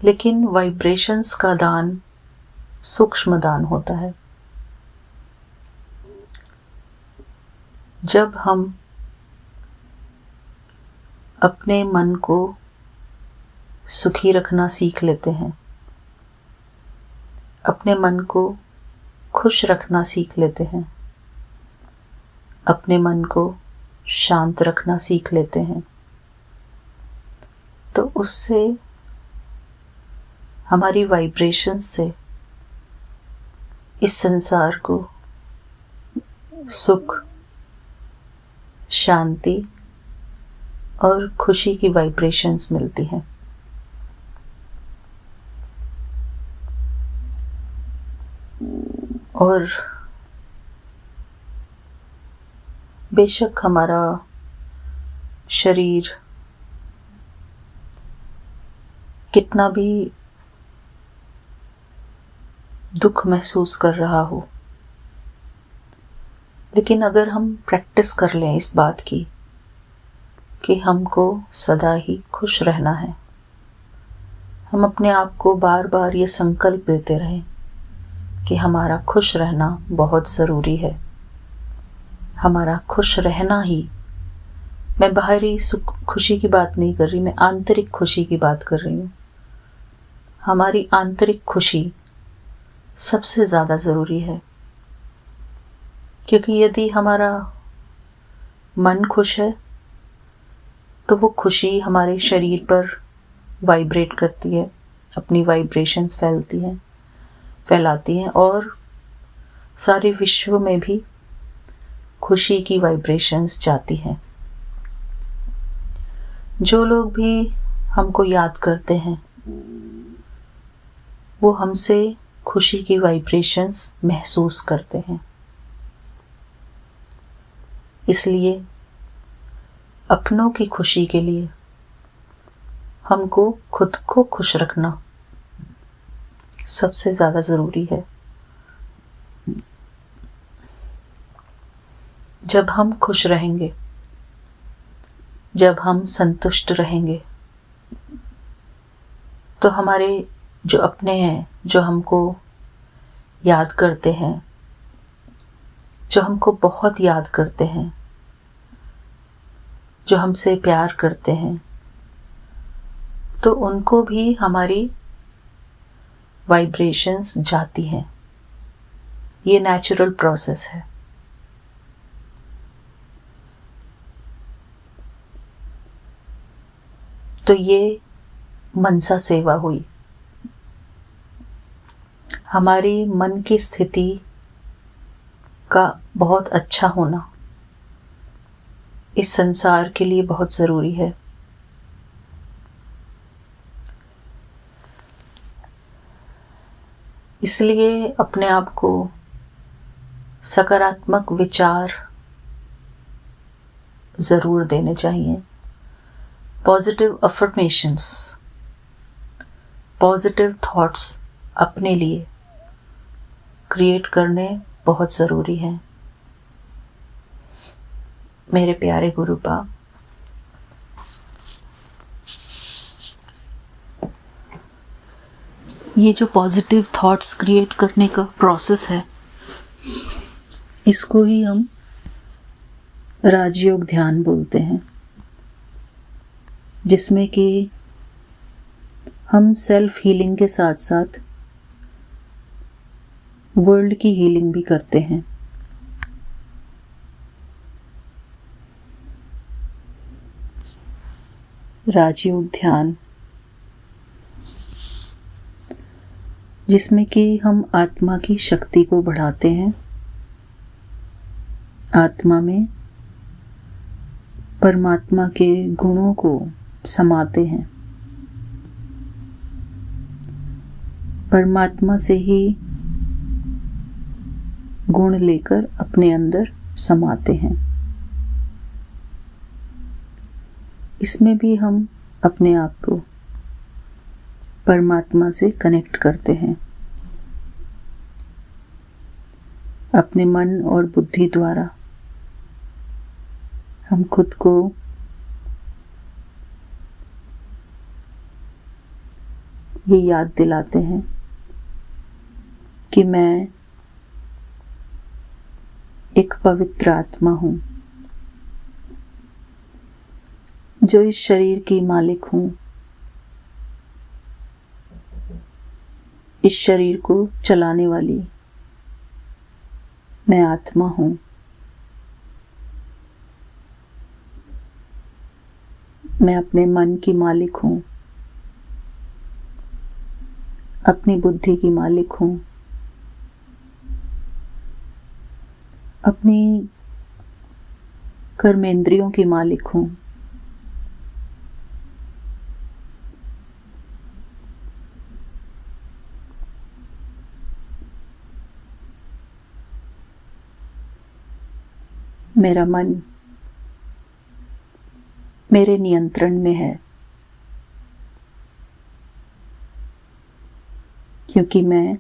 लेकिन वाइब्रेशंस का दान सूक्ष्म दान होता है। जब हम अपने मन को सुखी रखना सीख लेते हैं, अपने मन को खुश रखना सीख लेते हैं, अपने मन को शांत रखना सीख लेते हैं, तो उससे हमारी वाइब्रेशंस से इस संसार को सुख, शांति और खुशी की वाइब्रेशंस मिलती हैं। और बेशक हमारा शरीर कितना भी दुख महसूस कर रहा हो, लेकिन अगर हम प्रैक्टिस कर लें इस बात की कि हमको सदा ही खुश रहना है, हम अपने आप को बार बार ये संकल्प देते रहें कि हमारा खुश रहना बहुत ज़रूरी है। हमारा खुश रहना ही, मैं बाहरी सुख खुशी की बात नहीं कर रही, मैं आंतरिक खुशी की बात कर रही हूँ। हमारी आंतरिक खुशी सबसे ज़्यादा ज़रूरी है, क्योंकि यदि हमारा मन खुश है तो वो खुशी हमारे शरीर पर वाइब्रेट करती है, अपनी वाइब्रेशंस फैलाती हैं और सारे विश्व में भी खुशी की वाइब्रेशंस जाती हैं। जो लोग भी हमको याद करते हैं वो हमसे खुशी की वाइब्रेशंस महसूस करते हैं। इसलिए अपनों की खुशी के लिए हमको खुद को खुश रखना सबसे ज़्यादा ज़रूरी है। जब हम खुश रहेंगे, जब हम संतुष्ट रहेंगे, तो हमारे जो अपने हैं, जो हमको याद करते हैं, जो हमको बहुत याद करते हैं, जो हमसे प्यार करते हैं, तो उनको भी हमारी वाइब्रेशंस जाती हैं। ये नेचुरल प्रोसेस है। तो ये मनसा सेवा हुई। हमारी मन की स्थिति का बहुत अच्छा होना इस संसार के लिए बहुत ज़रूरी है। इसलिए अपने आप को सकारात्मक विचार ज़रूर देने चाहिए। पॉजिटिव अफर्मेशंस, पॉजिटिव थॉट्स अपने लिए क्रिएट करने बहुत ज़रूरी हैं। मेरे प्यारे गुरुपा, ये जो पॉजिटिव थॉट्स क्रिएट करने का प्रोसेस है, इसको ही हम राजयोग ध्यान बोलते हैं, जिसमें कि हम सेल्फ हीलिंग के साथ साथ वर्ल्ड की हीलिंग भी करते हैं। राजयोग ध्यान, जिसमें कि हम आत्मा की शक्ति को बढ़ाते हैं, आत्मा में परमात्मा के गुणों को समाते हैं, परमात्मा से ही गुण लेकर अपने अंदर समाते हैं। इसमें भी हम अपने आप को परमात्मा से कनेक्ट करते हैं। अपने मन और बुद्धि द्वारा हम खुद को ये याद दिलाते हैं कि मैं एक पवित्र आत्मा हूँ, जो इस शरीर की मालिक हूँ। इस शरीर को चलाने वाली मैं आत्मा हूँ। मैं अपने मन की मालिक हूँ, अपनी बुद्धि की मालिक हूँ, अपनी कर्मेंद्रियों की मालिक हूँ। मेरा मन मेरे नियंत्रण में है, क्योंकि मैं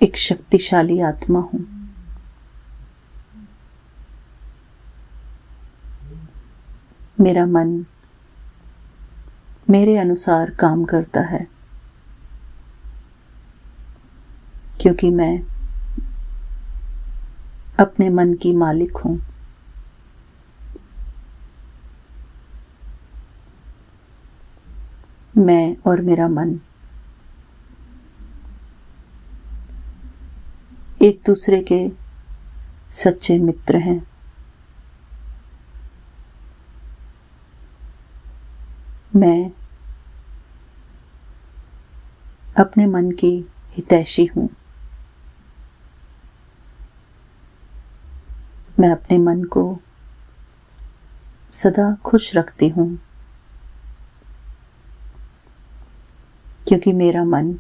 एक शक्तिशाली आत्मा हूँ। मेरा मन मेरे अनुसार काम करता है, क्योंकि मैं अपने मन की मालिक हूँ। मैं और मेरा मन एक दूसरे के सच्चे मित्र हैं। मैं अपने मन की हितैषी हूँ। मैं अपने मन को सदा खुश रखती हूँ, क्योंकि मेरा मन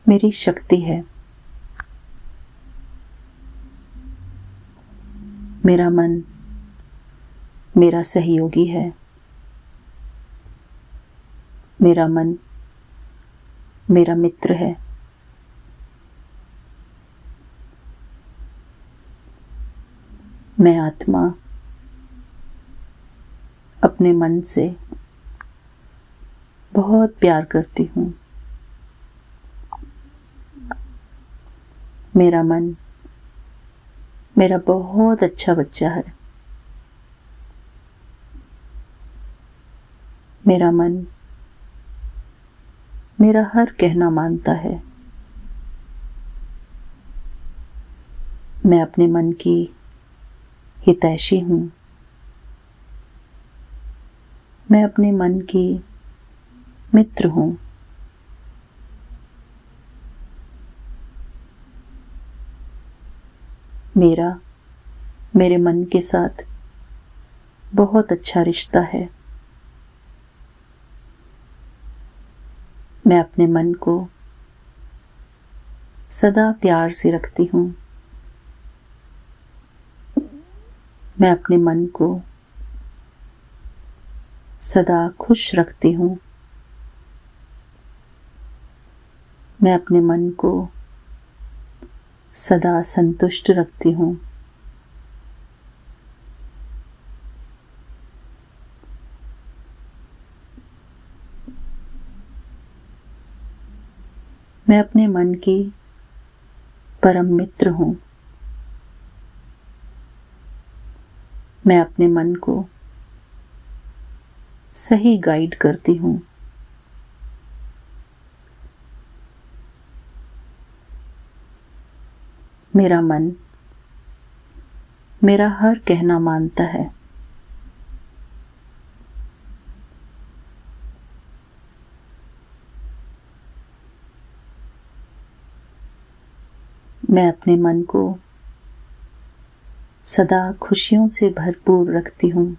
मेरी शक्ति है। मेरा मन मेरा सहयोगी है। मेरा मन मेरा मित्र है। मैं आत्मा अपने मन से बहुत प्यार करती हूँ। मेरा मन मेरा बहुत अच्छा बच्चा है। मेरा मन मेरा हर कहना मानता है। मैं अपने मन की हितैषी हूँ। मैं अपने मन की मित्र हूँ। मेरा मेरे मन के साथ बहुत अच्छा रिश्ता है। मैं अपने मन को सदा प्यार से रखती हूँ। मैं अपने मन को सदा खुश रखती हूँ। मैं अपने मन को सदा संतुष्ट रखती हूँ। मैं अपने मन की परम मित्र हूँ। मैं अपने मन को सही गाइड करती हूँ। मेरा मन मेरा हर कहना मानता है। मैं अपने मन को सदा खुशियों से भरपूर रखती हूँ,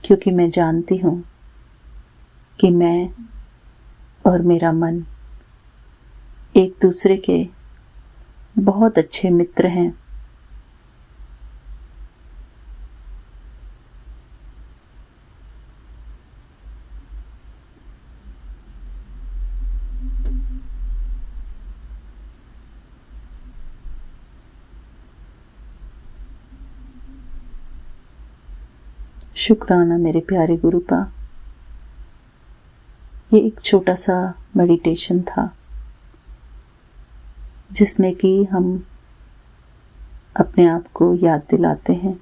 क्योंकि मैं जानती हूँ कि मैं और मेरा मन एक दूसरे के बहुत अच्छे मित्र हैं। शुक्राना मेरे प्यारे गुरुपा। ये एक छोटा सा मेडिटेशन था जिसमें कि हम अपने आप को याद दिलाते हैं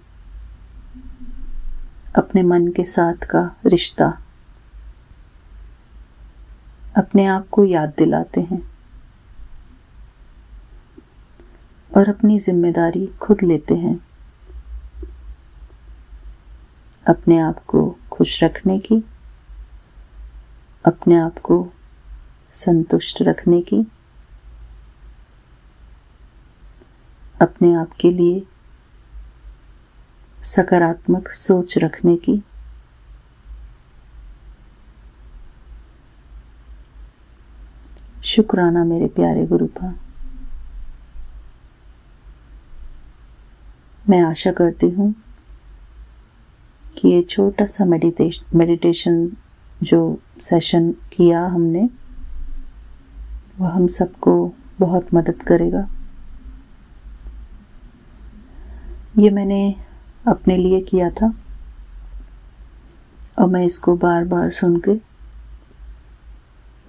अपने मन के साथ का रिश्ता, अपने आप को याद दिलाते हैं और अपनी जिम्मेदारी खुद लेते हैं अपने आप को खुश रखने की, अपने आप को संतुष्ट रखने की, अपने आप के लिए सकारात्मक सोच रखने की। शुक्राना मेरे प्यारे गुरुपा। मैं आशा करती हूँ कि ये छोटा सा मेडिटेशन जो सेशन किया हमने वह हम सबको बहुत मदद करेगा। ये मैंने अपने लिए किया था और मैं इसको बार बार सुन के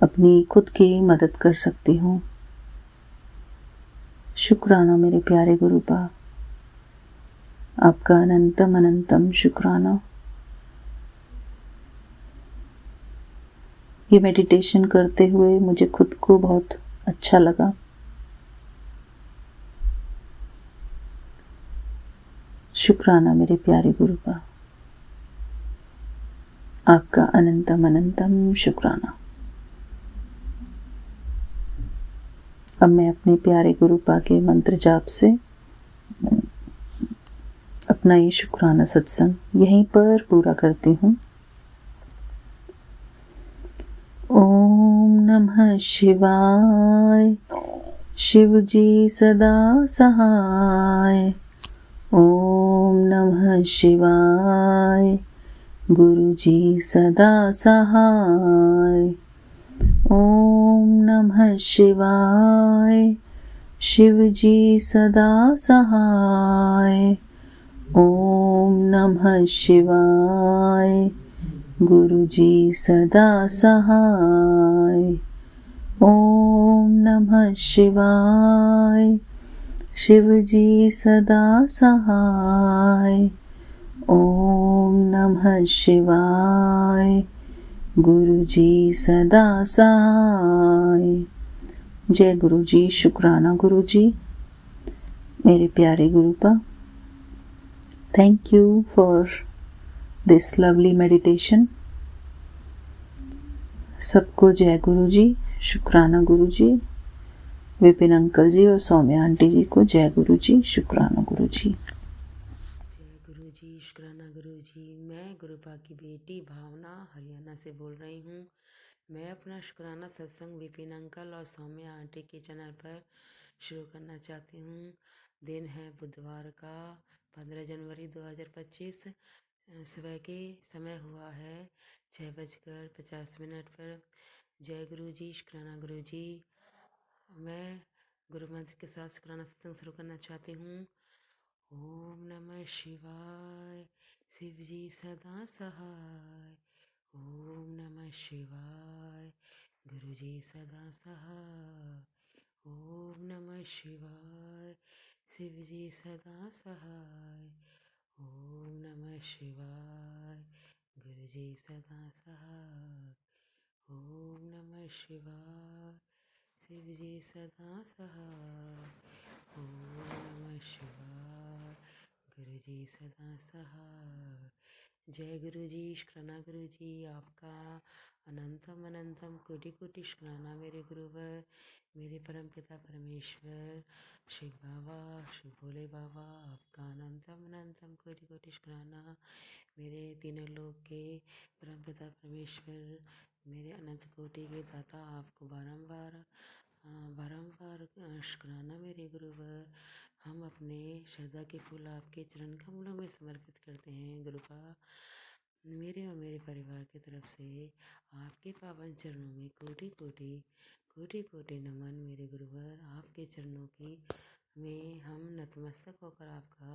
अपनी खुद की मदद कर सकती हूँ। शुक्राना मेरे प्यारे गुरुपा, आपका अनंतम अनंतम शुक्राना। ये मेडिटेशन करते हुए मुझे खुद को बहुत अच्छा लगा। शुक्राना मेरे प्यारे गुरुपा, आपका अनंतम अनंतम शुक्राना। अब मैं अपने प्यारे गुरुपा के मंत्र जाप से अपना ये शुक्राना सत्संग यहीं पर पूरा करती हूँ। ओम नमः शिवाय। शिव जी सदा सहाय। ओम नमः शिवाय। गुरु जी सदा सहाय। ओम नमः शिवाय। शिव जी सदा सहाय। ओम नमः शिवाय। गुरु जी सदा सहाय। ओम नमः शिवाय। शिव जी सदा सहाय। ओम नमः शिवाय। गुरु जी सदा सहाय। जय गुरु जी। शुक्राना गुरु जी। मेरे प्यारे Gurupa, thank you for this lovely meditation. सबको जय गुरु जी। शुक्राना गुरु जी। विपिन अंकल जी और सौम्या आंटी जी को जय गुरु जी। शुक्राना गुरु जी। जय गुरु जी। शुक्राना गुरु जी। मैं गुरुपा की बेटी भावना हरियाणा से बोल रही हूँ। मैं अपना शुक्राना सत्संग विपिन अंकल और सौम्या आंटी के चैनल पर शुरू करना चाहती हूँ। दिन है बुधवार का 15 जनवरी 2025। सुबह के समय हुआ है 6:50 पर। जय गुरु जी। शुक्राना गुरु जी। मैं गुरु मंत्र के साथ शुक्राना सत्संग शुरू करना चाहती हूँ। ओम नमः शिवाय। शिव जी सदा सहाय। ओम नमः शिवाय। गुरु जी सदा सहाय। ओम नमः शिवाय। शिव जी सदा सहाय। ओम नमः शिवाय। गुरु जी सदा सहाय। ओम नमः शिवाय। शिव जी सदा सहाय। ओम नमः शिवाय। गुरु जी सदा सहाय। जय गुरु जी। शुक्राना गुरु जी। आपका अनंतम अनंतम कोटि कोटि शुक्राना मेरे गुरुवर, मेरे परम पिता परमेश्वर शिव बाबा, शिव भोले बाबा। आपका अनंतम अनंतम कोटि कोटि शुक्राना मेरे तीनों लोक के परम पिता परमेश्वर मेरे अनंत कोटि के दाता आपको बारंबार शुक्राना मेरे गुरुवर। हम अपने श्रद्धा के फूल आपके चरण कमलों में समर्पित करते हैं गुरुवा। मेरे और मेरे परिवार की तरफ से आपके पावन चरणों में कोटि कोटि कोटि कोटि नमन मेरे गुरुवर। आपके चरणों की में हम नतमस्तक होकर आपका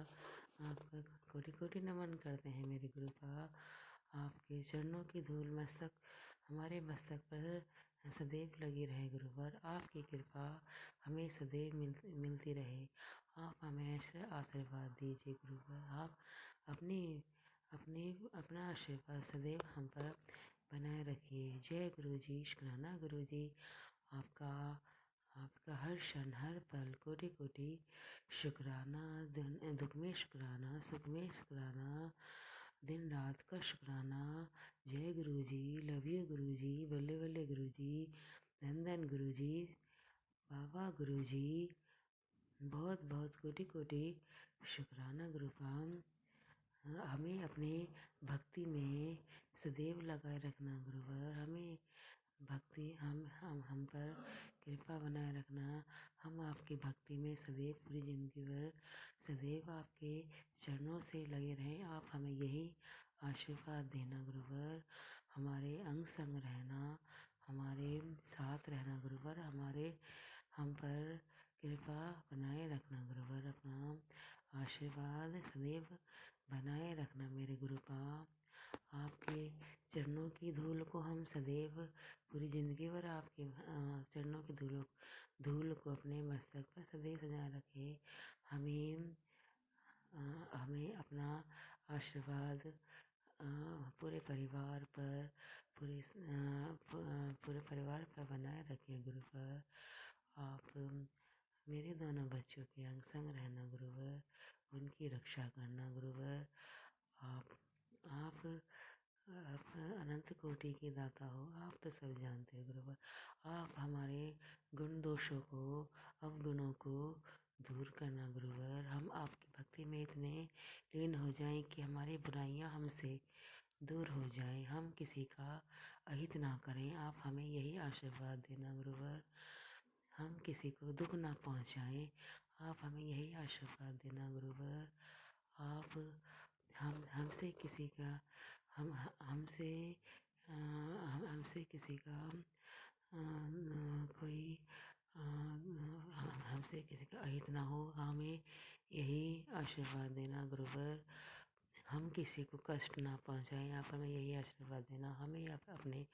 आपका कोटि कोटि नमन करते हैं मेरे गुरुवा। आपके चरणों की धूल मस्तक हमारे मस्तक पर सदैव लगी रहे गुरुवर। आपकी कृपा हमें सदैव मिलती रहे। आप हमें ऐसे आशीर्वाद दीजिए गुरुवर। आप अपनी अपनी अपना आशीर्वाद सदैव हम पर बनाए रखिए। जय गुरु जी। शुक्राना गुरु जी। आपका आपका हर क्षण हर पल कोटि कोटि शुक्राना। दुख में शुक्राना, सुख में शुक्राना, दिन रात का शुक्राना। जय गुरु जी। लव यू गुरु जी। बल्ले बल्ले गुरु जी। धन धन गुरु जी। बाबा गुरु जी। बहुत बहुत कोटि कोटि शुक्राना गुरुपाम। हमें अपने भक्ति में सदैव लगाए रखना गुरुवर। हमें भक्ति हम पर कृपा बनाए रखना। हम आपकी भक्ति में सदैव पूरी जिंदगी भर सदैव आपके चरणों से लगे रहें। आप हमें यही आशीर्वाद देना गुरुवर। हमारे अंग संग रहना, हमारे साथ रहना गुरुवर। हम पर कृपा बनाए रखना गुरुवर। अपना आशीर्वाद सदैव बनाए रखना मेरे गुरुपा। आपके चरणों की धूल को हम सदैव पूरी जिंदगी भर आपके चरणों की धूल को अपने मस्तक पर सदैव सजाए रखे। हमें अपना आशीर्वाद पूरे परिवार पर पूरे परिवार पर बनाए रखिए गुरुवर। आप मेरे दोनों बच्चों के अंग संग रहना गुरुवर। उनकी रक्षा करना गुरुवर। आप अनंत कोटि के दाता हो। आप तो सब जानते हो गुरुवर। आप हमारे गुण दोषों को अवगुणों को दूर करना गुरुवर। हम आपकी भक्ति में इतने लीन हो जाएं कि हमारी बुराइयां हमसे दूर हो जाएं। हम किसी का अहित ना करें। आप हमें यही आशीर्वाद देना गुरुवर। हम किसी को दुख ना पहुंचाएं। आप हमें यही आशीर्वाद देना गुरुवर। आप हमसे किसी का हमसे किसी का कोई हमसे किसी का अहित ना हो। हमें यही आशीर्वाद देना गुरुवर। हम किसी को कष्ट ना पहुंचाएं। आप हमें यही आशीर्वाद देना। हमें आप अपने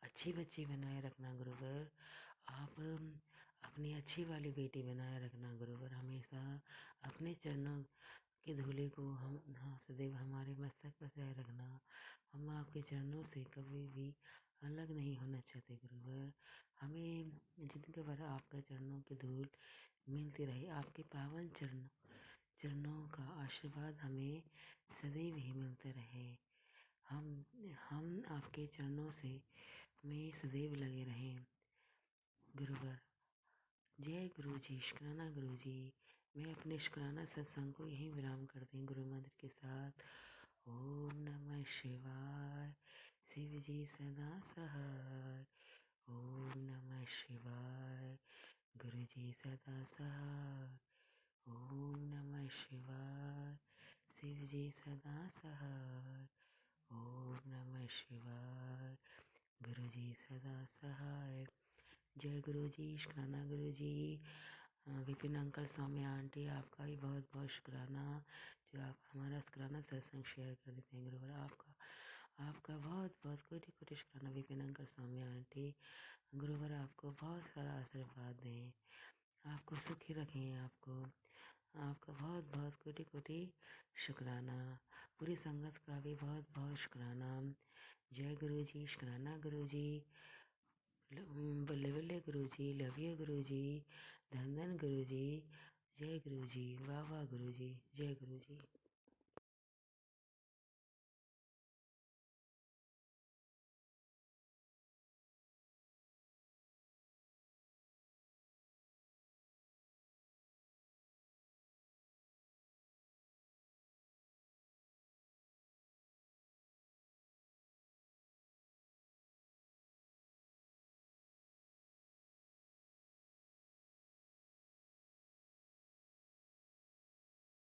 अच्छी बच्ची बनाए रखना गुरुवर। आप अपनी अच्छी वाली बेटी बनाए रखना गुरुवर। हमेशा अपने चरणों की धूली को हम सदैव हमारे मस्तक पर सजाए रखना। हम आपके चरणों से कभी भी अलग नहीं होना चाहते गुरुवर। हमें जिंदगी भर आपके चरणों की धूल मिलती रहे। आपके पावन चरणों का आशीर्वाद हमें सदैव ही मिलते रहे। हम आपके चरणों से में सदैव लगे रहें गुरुवर। जय गुरु जी। शुक्राना गुरु जी। मैं अपने शुक्राना सत्संग को यहीं विराम करती हूँ गुरु मंत्र के साथ। ओम नमः शिवाय। शिव जी सदा सहाय। ओम नमः शिवाय। गुरु जी सदा सहाय। ओम नमः शिवाय। शिव जी सदा सहाय। ओम नमः शिवाय। गुरु जी सदा सहाय। जय गुरु जी। शुक्राना गुरु जी। विपिन अंकल, सौम्या आंटी, आपका भी बहुत बहुत शुक्राना जो आप हमारा शुक्राना सत्संग शेयर कर देते हैं गुरुवर। आपका बहुत बहुत कोटि कोटि शुक्राना विपिन अंकल, सौम्या आंटी। गुरुवर आपको बहुत सारा आशीर्वाद दें, आपको सुखी रखें। आपका बहुत बहुत कोटि कोटि शुक्राना। पूरी संगत का भी बहुत बहुत शुक्राना। जय गुरु जी। शुक्राना गुरु जी। बल्ले बल्ले गुरु जी। लव यू गुरु जी। धन धन गुरु जी। जय गुरु जी। वाह वाह गुरु जी। जय गुरु जी।